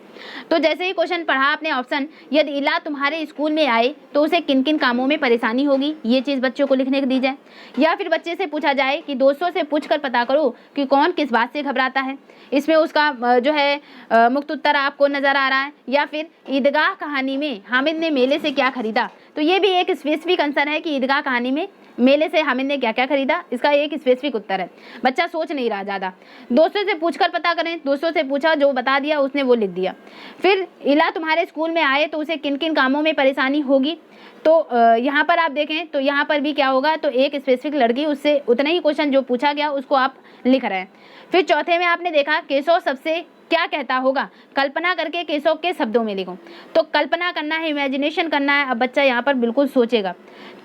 [SPEAKER 1] तो जैसे ही क्वेश्चन पढ़ा आपने ऑप्शन, यदि इला तुम्हारे स्कूल में आए तो उसे किन किन कामों में परेशानी होगी, ये चीज़ बच्चों को लिखने को दी जाए। या फिर बच्चे से पूछा जाए कि दोस्तों से पूछ कर पता करो कि कौन किस बात से घबराता है, इसमें उसका जो है मुक्त उत्तर आपको नज़र आ रहा है। या फिर ईदगाह कहानी में हामिद ने मेले से क्या खरीदा, तो ये भी एक स्पेसिफिक आंसर है कि ईदगाह कहानी में मेले से हामिद ने क्या क्या खरीदा, इसका एक स्पेसिफिक उत्तर है। बच्चा सोच नहीं रहा ज़्यादा। दोस्तों से पूछकर पता करें, दोस्तों से पूछा, जो बता दिया उसने वो लिख दिया। फिर इला तुम्हारे स्कूल में आए तो उसे किन किन कामों में परेशानी होगी, तो यहाँ पर आप देखें तो यहाँ पर भी क्या होगा, तो एक स्पेसिफिक लड़की, उससे उतना ही क्वेश्चन जो पूछा गया उसको आप लिख रहे हैं। फिर चौथे में आपने देखा केशव सबसे क्या कहता होगा, कल्पना करके केशव के शब्दों में लिखो। तो कल्पना करना है, इमेजिनेशन करना है। अब बच्चा यहाँ पर बिल्कुल सोचेगा।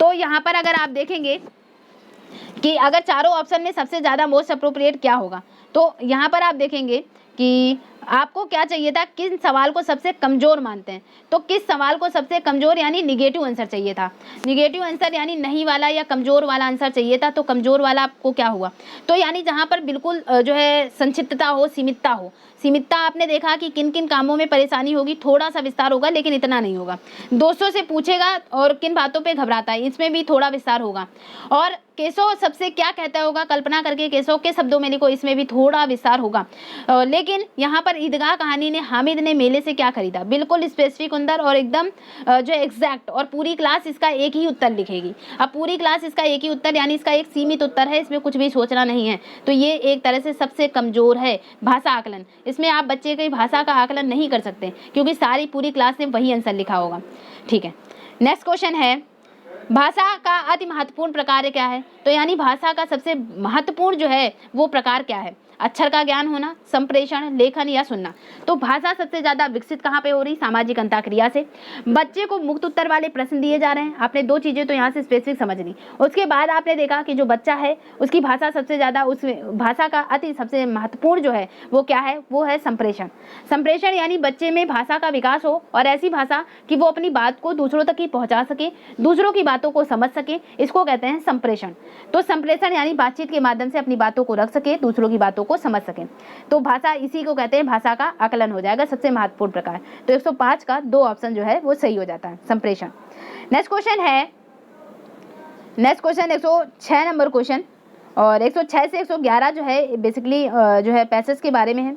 [SPEAKER 1] तो यहाँ पर अगर आप देखेंगे कि अगर चारों ऑप्शन में सबसे ज़्यादा मोस्ट अप्रोप्रिएट क्या होगा, तो यहाँ पर आप देखेंगे कि आपको क्या चाहिए था, किस सवाल को सबसे कमज़ोर मानते हैं। तो किस सवाल को सबसे कमज़ोर यानी निगेटिव आंसर चाहिए था। निगेटिव आंसर यानी नहीं वाला या कमज़ोर वाला आंसर चाहिए था। तो कमज़ोर वाला आपको क्या हुआ, तो यानी जहाँ पर बिल्कुल जो है संक्षिप्तता हो, सीमितता हो। सीमितता आपने देखा कि किन किन कामों में परेशानी होगी, थोड़ा सा विस्तार होगा लेकिन इतना नहीं होगा। दोस्तों से पूछेगा और किन बातों पे घबराता है, इसमें भी थोड़ा विस्तार होगा। और केशव सबसे क्या कहता होगा, कल्पना करके केशव के शब्दों में लिखो, इसमें भी थोड़ा विस्तार होगा। लेकिन यहाँ पर ईदगाह कहानी ने हामिद ने मेले से क्या खरीदा, बिल्कुल स्पेसिफिक अंदर और एकदम जो एग्जैक्ट। और पूरी क्लास इसका एक ही उत्तर लिखेगी। अब पूरी क्लास इसका एक ही उत्तर यानी इसका एक सीमित उत्तर है, इसमें कुछ भी सोचना नहीं है। तो ये एक तरह से सबसे कमजोर है। भाषा आकलन, इसमें आप बच्चे की भाषा का आकलन नहीं कर सकते क्योंकि सारी पूरी क्लास ने वही आंसर लिखा होगा। ठीक है, नेक्स्ट क्वेश्चन है भाषा का अति महत्वपूर्ण प्रकार क्या है। तो यानी भाषा का सबसे महत्वपूर्ण जो है वो प्रकार क्या है, अक्षर का ज्ञान होना, संप्रेषण, लेखन या सुनना। तो भाषा सबसे ज्यादा विकसित कहाँ पे हो रही, सामाजिक अंतःक्रिया से। बच्चे को मुक्त उत्तर वाले प्रश्न दिए जा रहे हैं। आपने दो चीजें तो यहाँ से स्पेसिफिक समझनी। उसके बाद आपने देखा कि जो बच्चा है उसकी भाषा सबसे ज्यादा, उस भाषा का अति सबसे महत्वपूर्ण जो है वो क्या है, वो है संप्रेषण। संप्रेषण यानी बच्चे में भाषा का विकास हो और ऐसी भाषा कि वो अपनी बात को दूसरों तक ही पहुंचा सके, दूसरों की बातों को समझ सके, इसको कहते हैं संप्रेषण। तो संप्रेषण यानी बातचीत के माध्यम से अपनी बातों को रख सके, दूसरों की बातों को समझ सकें। तो भाषा, इसी को कहते हैं भाषा का आकलन हो जाएगा सबसे महत्वपूर्ण प्रकार। तो 105 का 2 ऑप्शन जो है वो सही हो जाता है, संप्रेषण। नेक्स्ट क्वेश्चन है, नेक्स्ट क्वेश्चन 106 नंबर क्वेश्चन, और 106 से 111 जो है बेसिकली जो है पैसेज के बारे में है।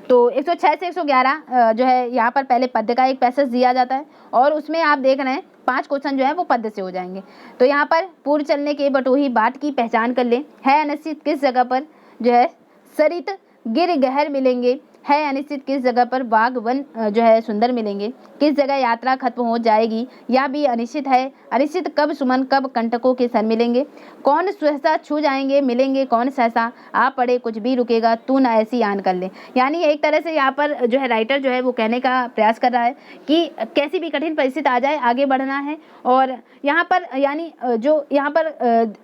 [SPEAKER 1] तो 106 से 111 जो है यहाँ पर पहले पद्य का एक पैसेज दिया जाता है और उसमें आप देख रहे हैं 5 क्वेश्चन जो है वो पद्य से हो जाएंगे। तो यहाँ पर पूर्व चलने के बटोही बाट की पहचान कर ले, है अनिश्चित किस जगह पर जो है सरित गिर गहर मिलेंगे, है अनिश्चित किस जगह पर बाग वन जो है सुंदर मिलेंगे, किस जगह यात्रा खत्म हो जाएगी, या भी अनिश्चित है, अनिश्चित कब सुमन कब कंटकों के सर मिलेंगे, कौन सहसा छू जाएंगे मिलेंगे कौन सहसा, आप पढ़े कुछ भी रुकेगा तू न ऐसी आन कर ले। यानी एक तरह से यहाँ पर जो है राइटर जो है वो कहने का प्रयास कर रहा है कि कैसी भी कठिन परिस्थिति आ जाए आगे बढ़ना है। और यहाँ पर यानी जो यहाँ पर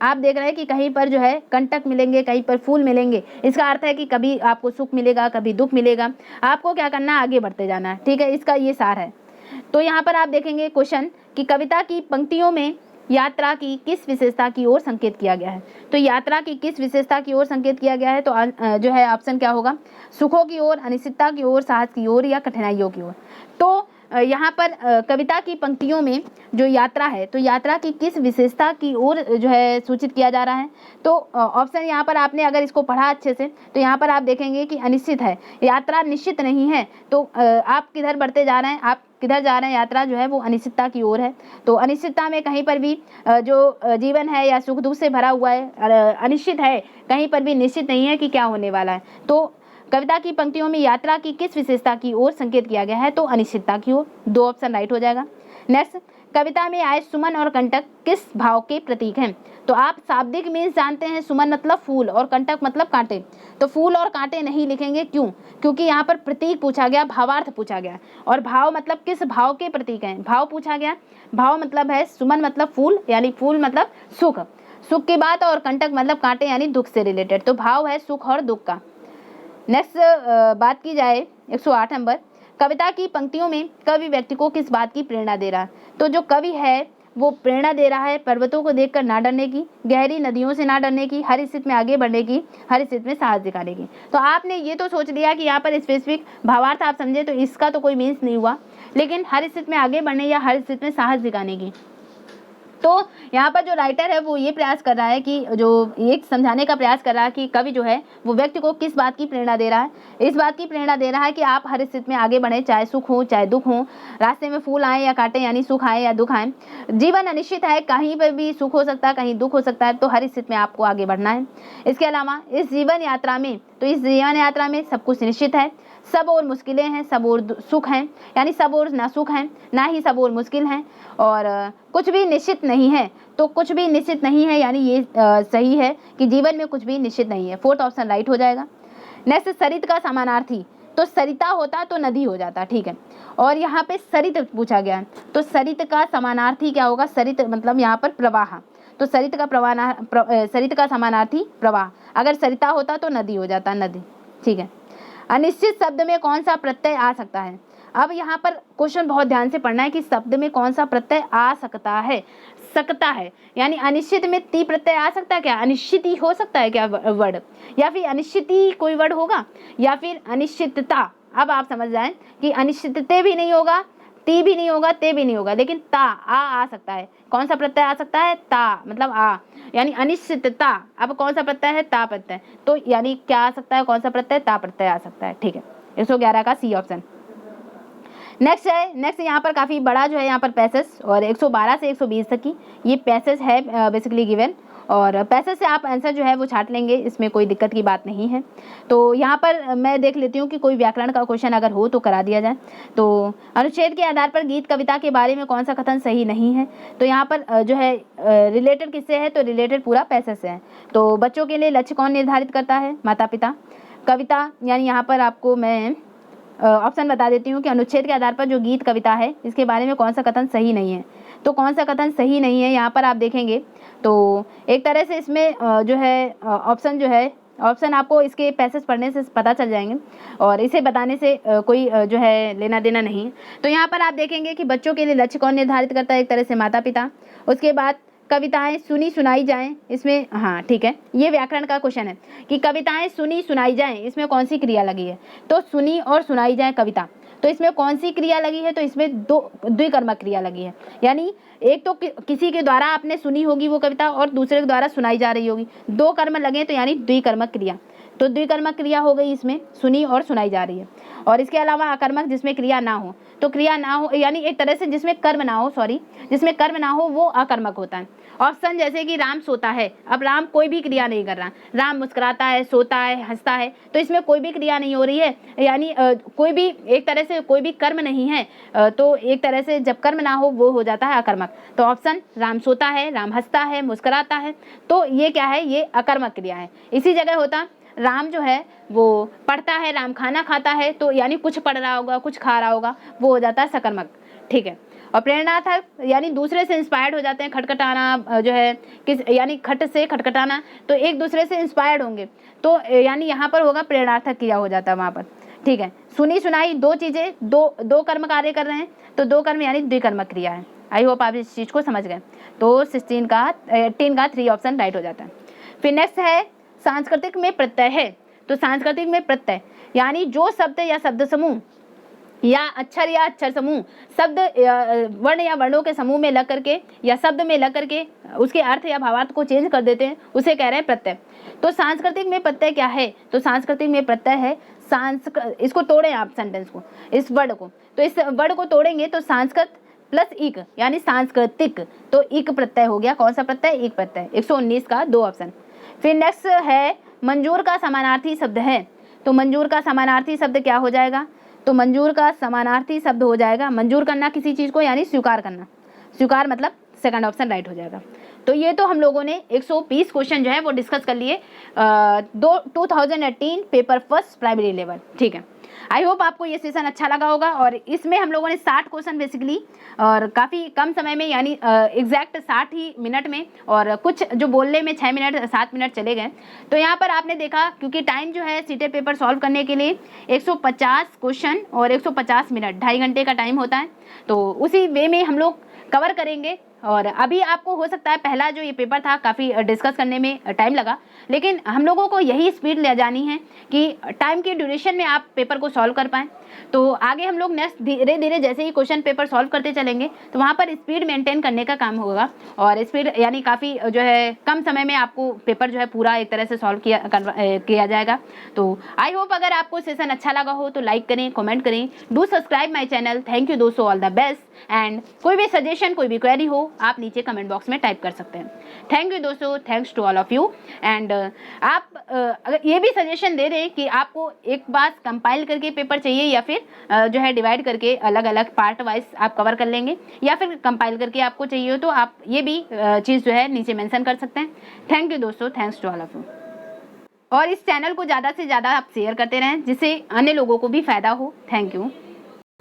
[SPEAKER 1] आप देख रहे हैं कि कहीं पर जो है कंटक मिलेंगे, कहीं पर फूल मिलेंगे, इसका अर्थ है कि कभी आपको सुख मिलेगा, कभी दुख मिलेगा, आपको क्या करना है, आगे बढ़ते जाना है। ठीक है, इसका ये सार है। तो यहाँ पर आप देखेंगे क्वेश्चन कि कविता की पंक्तियों में यात्रा की किस विशेषता की ओर संकेत किया गया है। तो यात्रा की किस विशेषता की ओर संकेत किया गया है, तो जो है ऑप्शन क्या होगा, सुखों की ओर, अनिश्चितता की ओर, साहस की ओर या कठिनाइयों की ओर। तो यहाँ पर कविता की पंक्तियों में जो यात्रा है, तो यात्रा की किस विशेषता की ओर जो है सूचित किया जा रहा है। तो ऑप्शन यहाँ पर आपने अगर इसको पढ़ा अच्छे से तो यहाँ पर आप देखेंगे कि अनिश्चित है, यात्रा निश्चित नहीं है। तो आप किधर बढ़ते जा रहे हैं, आप किधर जा रहे हैं, यात्रा जो है वो अनिश्चितता की ओर है। तो अनिश्चितता में कहीं पर भी जो जीवन है या सुख दुख से भरा हुआ है, अनिश्चित है, कहीं पर भी निश्चित नहीं है कि क्या होने वाला है। तो कविता की पंक्तियों में यात्रा की किस विशेषता की ओर संकेत किया गया है, तो अनिश्चितता की ओर। 2 ऑप्शन राइट हो जाएगा। नेक्स्ट, कविता में आए सुमन और कंटक किस भाव के प्रतीक हैं। तो आप शाब्दिक मीन्स जानते हैं, सुमन मतलब फूल और कंटक मतलब कांटे। तो फूल और कांटे नहीं लिखेंगे, क्यों, क्योंकि यहाँ पर प्रतीक पूछा गया, भावार्थ पूछा गया, और भाव मतलब किस भाव के प्रतीक हैं, भाव पूछा गया। भाव मतलब है सुमन मतलब फूल यानी फूल मतलब सुख, सुख की बात, और कंटक मतलब कांटे यानी दुख से रिलेटेड। तो भाव है सुख और दुख का। नेक्स्ट बात की जाए 108 नंबर, कविता की पंक्तियों में कवि व्यक्ति को किस बात की प्रेरणा दे रहा है। तो जो कवि है वो प्रेरणा दे रहा है पर्वतों को देखकर ना डरने की, गहरी नदियों से ना डरने की, हर स्थिति में आगे बढ़ने की, हर स्थिति में साहस दिखाने की। तो आपने ये तो सोच लिया कि यहाँ पर स्पेसिफिक भावार्थ आप समझे, तो इसका तो कोई मीन्स नहीं हुआ, लेकिन हर स्थिति में आगे बढ़ने या हर स्थिति में साहस दिखाने की। तो यहाँ पर जो राइटर है वो ये प्रयास कर रहा है कि जो एक समझाने का प्रयास कर रहा है कि कवि जो है वो व्यक्ति को किस बात की प्रेरणा दे रहा है। इस बात की प्रेरणा दे रहा है कि आप हर स्थिति में आगे बढ़ें, चाहे सुख हो चाहे दुख हो, रास्ते में फूल आए या कांटे यानी सुख आए या दुख आए। जीवन अनिश्चित है, कहीं पर भी सुख हो सकता है, कहीं दुख हो सकता है, तो हर स्थिति में आपको आगे बढ़ना है। इसके अलावा इस जीवन यात्रा में, तो इस जीवन यात्रा में सब कुछ निश्चित है, सब और मुश्किलें हैं, सब और सुख हैं, यानी सब और ना सुख हैं ना ही सब और मुश्किल हैं, और कुछ भी निश्चित नहीं है, तो कुछ भी निश्चित नहीं है यानी ये सही है कि जीवन में कुछ भी निश्चित नहीं है। फोर्थ ऑप्शन राइट हो जाएगा। नेक्स्ट, सरित का समानार्थी, तो सरिता होता तो नदी हो जाता, ठीक है। और यहाँ पे सरित पूछा गया है, तो सरित का समानार्थी क्या होगा? सरित मतलब यहाँ पर प्रवाह, तो सरित का समानार्थी प्रवाह। अगर सरिता होता तो नदी हो जाता, नदी, ठीक है। अनिश्चित शब्द में कौन सा प्रत्यय आ सकता है? अब यहाँ पर क्वेश्चन बहुत ध्यान से पढ़ना है कि शब्द में कौन सा प्रत्यय आ सकता है, यानी अनिश्चित में ती प्रत्यय आ सकता है क्या? अनिश्चित ही हो सकता है क्या वर्ड, या फिर अनिश्चित ही कोई वर्ड होगा, या फिर अनिश्चितता। अब आप समझ जाएं कि अनिश्चितते भी नहीं होगा, ती भी नहीं होगा, ते भी नहीं होगा, लेकिन ता आ सकता है। कौन सा प्रत्यय आ सकता है? ता, मतलब आ, यानी अनिश्चितता। अब कौन सा प्रत्यय है? ता प्रत्यय। तो यानी क्या आ सकता है? कौन सा प्रत्यय? ता प्रत्यय आ सकता है, ठीक है। 111 का सी ऑप्शन। नेक्स्ट यहाँ पर काफ़ी बड़ा जो है यहाँ पर पैसेज, और 112 से 120 तक की ये पैसेज है बेसिकली गिवन, और पैसेज से आप आंसर जो है वो छाट लेंगे, इसमें कोई दिक्कत की बात नहीं है। तो यहाँ पर मैं देख लेती हूँ कि कोई व्याकरण का क्वेश्चन अगर हो तो करा दिया जाए। तो अनुच्छेद के आधार पर गीत कविता के बारे में कौन सा कथन सही नहीं है? तो यहाँ पर जो है रिलेटेड किससे है? तो रिलेटेड पूरा पैसेज से है। तो बच्चों के लिए लक्ष्य कौन निर्धारित करता है? माता पिता। कविता, यानी यहाँ पर आपको मैं ऑप्शन बता देती हूँ कि अनुच्छेद के आधार पर जो गीत कविता है इसके बारे में कौन सा कथन सही नहीं है। तो कौन सा कथन सही नहीं है यहाँ पर आप देखेंगे तो एक तरह से इसमें जो है ऑप्शन आपको इसके पैसेज पढ़ने से पता चल जाएंगे, और इसे बताने से कोई जो है लेना देना नहीं। तो यहाँ पर आप देखेंगे कि बच्चों के लिए लक्ष्य कौन निर्धारित करता है? एक तरह से माता पिता। उसके बाद कविताएं सुनी सुनाई जाएं, इसमें हाँ ठीक है, ये व्याकरण का क्वेश्चन है कि कविताएं सुनी सुनाई जाएं, इसमें कौन सी क्रिया लगी है? तो सुनी और सुनाई जाए कविता, तो इसमें कौन सी क्रिया लगी है? तो इसमें द्विकर्मक क्रिया लगी है, यानी एक तो किसी के द्वारा आपने सुनी होगी वो कविता और दूसरे के द्वारा सुनाई जा रही होगी, दो कर्म लगे तो यानी द्विकर्मक क्रिया। तो द्विकर्मक क्रिया हो गई, इसमें सुनी और सुनाई जा रही है। और इसके अलावा अकर्मक, जिसमें क्रिया ना हो, तो क्रिया ना हो यानी एक तरह से जिसमें कर्म ना हो, जिसमें कर्म ना हो वो अकर्मक होता है। ऑप्शन जैसे कि राम सोता है, अब राम कोई भी क्रिया नहीं कर रहा, राम मुस्कुराता है, सोता है, हंसता है, तो इसमें कोई भी क्रिया नहीं हो रही है, यानी कोई भी एक तरह से कोई भी कर्म नहीं है, तो एक तरह से जब कर्म ना हो वो हो जाता है अकर्मक। तो ऑप्शन राम सोता है, राम हंसता है, मुस्कुराता है, तो ये क्या है? ये अकर्मक क्रिया है। इसी जगह होता राम जो है वो पढ़ता है, राम खाना खाता है, तो यानी कुछ पढ़ रहा होगा, कुछ खा रहा होगा, वो हो जाता है सकर्मक, ठीक है। और प्रेरणार्थक यानी दूसरे से इंस्पायर्ड हो जाते हैं, खटखटाना जो है किस यानी खट से खटखटाना, तो एक दूसरे से इंस्पायर्ड होंगे, तो यानी यहाँ पर होगा प्रेरणार्थक क्रिया हो जाता है वहाँ पर, ठीक है। सुनी सुनाई दो चीज़ें, दो कर्म कार्य कर रहे हैं, तो दो कर्म यानी द्विकर्मक क्रिया है। आई होप आप इस चीज़ को समझ गए। तो 18 का 3 ऑप्शन राइट हो जाता है। फिर नेक्स्ट है सांस्कृतिक में प्रत्यय है, तो सांस्कृतिक में प्रत्यय यानी जो शब्द या शब्द समूह या अक्षर समूह शब्द वर्ण या वर्णों के समूह में लग करके या शब्द में लग करके उसके अर्थ या भावार्थ को चेंज कर देते हैं, उसे कह रहे हैं प्रत्यय। तो सांस्कृतिक में प्रत्यय क्या है? तो सांस्कृतिक में प्रत्यय है इसको तोड़ें आप सेंटेंस को, इस वर्ड को, तो इस वर्ड को तोड़ेंगे तो सांस्कृत प्लस इक यानी सांस्कृतिक, तो इक प्रत्यय हो गया। कौन सा प्रत्यय? इक प्रत्यय। 119 का 2 ऑप्शन। फिर नेक्स्ट है मंजूर का समानार्थी शब्द है, तो मंजूर का समानार्थी शब्द क्या हो जाएगा? तो मंजूर का समानार्थी शब्द हो जाएगा मंजूर करना किसी चीज़ को, यानी स्वीकार करना। स्वीकार मतलब सेकंड ऑप्शन राइट हो जाएगा। तो ये तो हम लोगों ने 120 क्वेश्चन जो है वो डिस्कस कर लिए 2018 पेपर फर्स्ट प्राइमरी लेवल, ठीक है। आई होप आपको ये सेशन अच्छा लगा होगा, और इसमें हम लोगों ने 60 क्वेश्चन बेसिकली और काफ़ी कम समय में यानी एग्जैक्ट 60 ही मिनट में, और कुछ जो बोलने में 6 मिनट 7 मिनट चले गए। तो यहाँ पर आपने देखा क्योंकि टाइम जो है सीटेट पेपर सॉल्व करने के लिए 150 क्वेश्चन और 150 मिनट 2.5 घंटे का टाइम होता है, तो उसी वे में हम लोग कवर करेंगे। और अभी आपको हो सकता है पहला जो ये पेपर था काफ़ी डिस्कस करने में टाइम लगा, लेकिन हम लोगों को यही स्पीड ले जानी है कि टाइम की ड्यूरेशन में आप पेपर को सॉल्व कर पाएँ। तो आगे हम लोग नेक्स्ट धीरे धीरे जैसे ही क्वेश्चन पेपर सॉल्व करते चलेंगे तो वहाँ पर स्पीड मेंटेन करने का काम होगा, और स्पीड यानी काफ़ी जो है कम समय में आपको पेपर जो है पूरा एक तरह से सॉल्व किया जाएगा। तो आई होप अगर आपको सेशन अच्छा लगा हो तो लाइक करें, कमेंट करें, do subscribe my channel. Thank you दोस्तों, ऑल द बेस्ट। एंड कोई भी सजेशन कोई भी क्वेरी हो हो आप नीचे कमेंट बॉक्स में टाइप कर सकते हैं। थैंक यू दोस्तों, thanks to all of you. And आप अगर ये भी सजेशन दे दें कि आपको एक बार कंपाइल करके पेपर चाहिए या फिर जो है डिवाइड करके अलग अलग पार्ट वाइज आप कवर कर लेंगे, या फिर कंपाइल करके आपको चाहिए हो तो आप ये भी चीज़ जो है नीचे मेंशन कर सकते हैं। थैंक यू दोस्तों, thanks to all of you. और इस चैनल को ज़्यादा से ज़्यादा आप शेयर करते रहें जिससे अन्य लोगों को भी फ़ायदा हो। Thank you.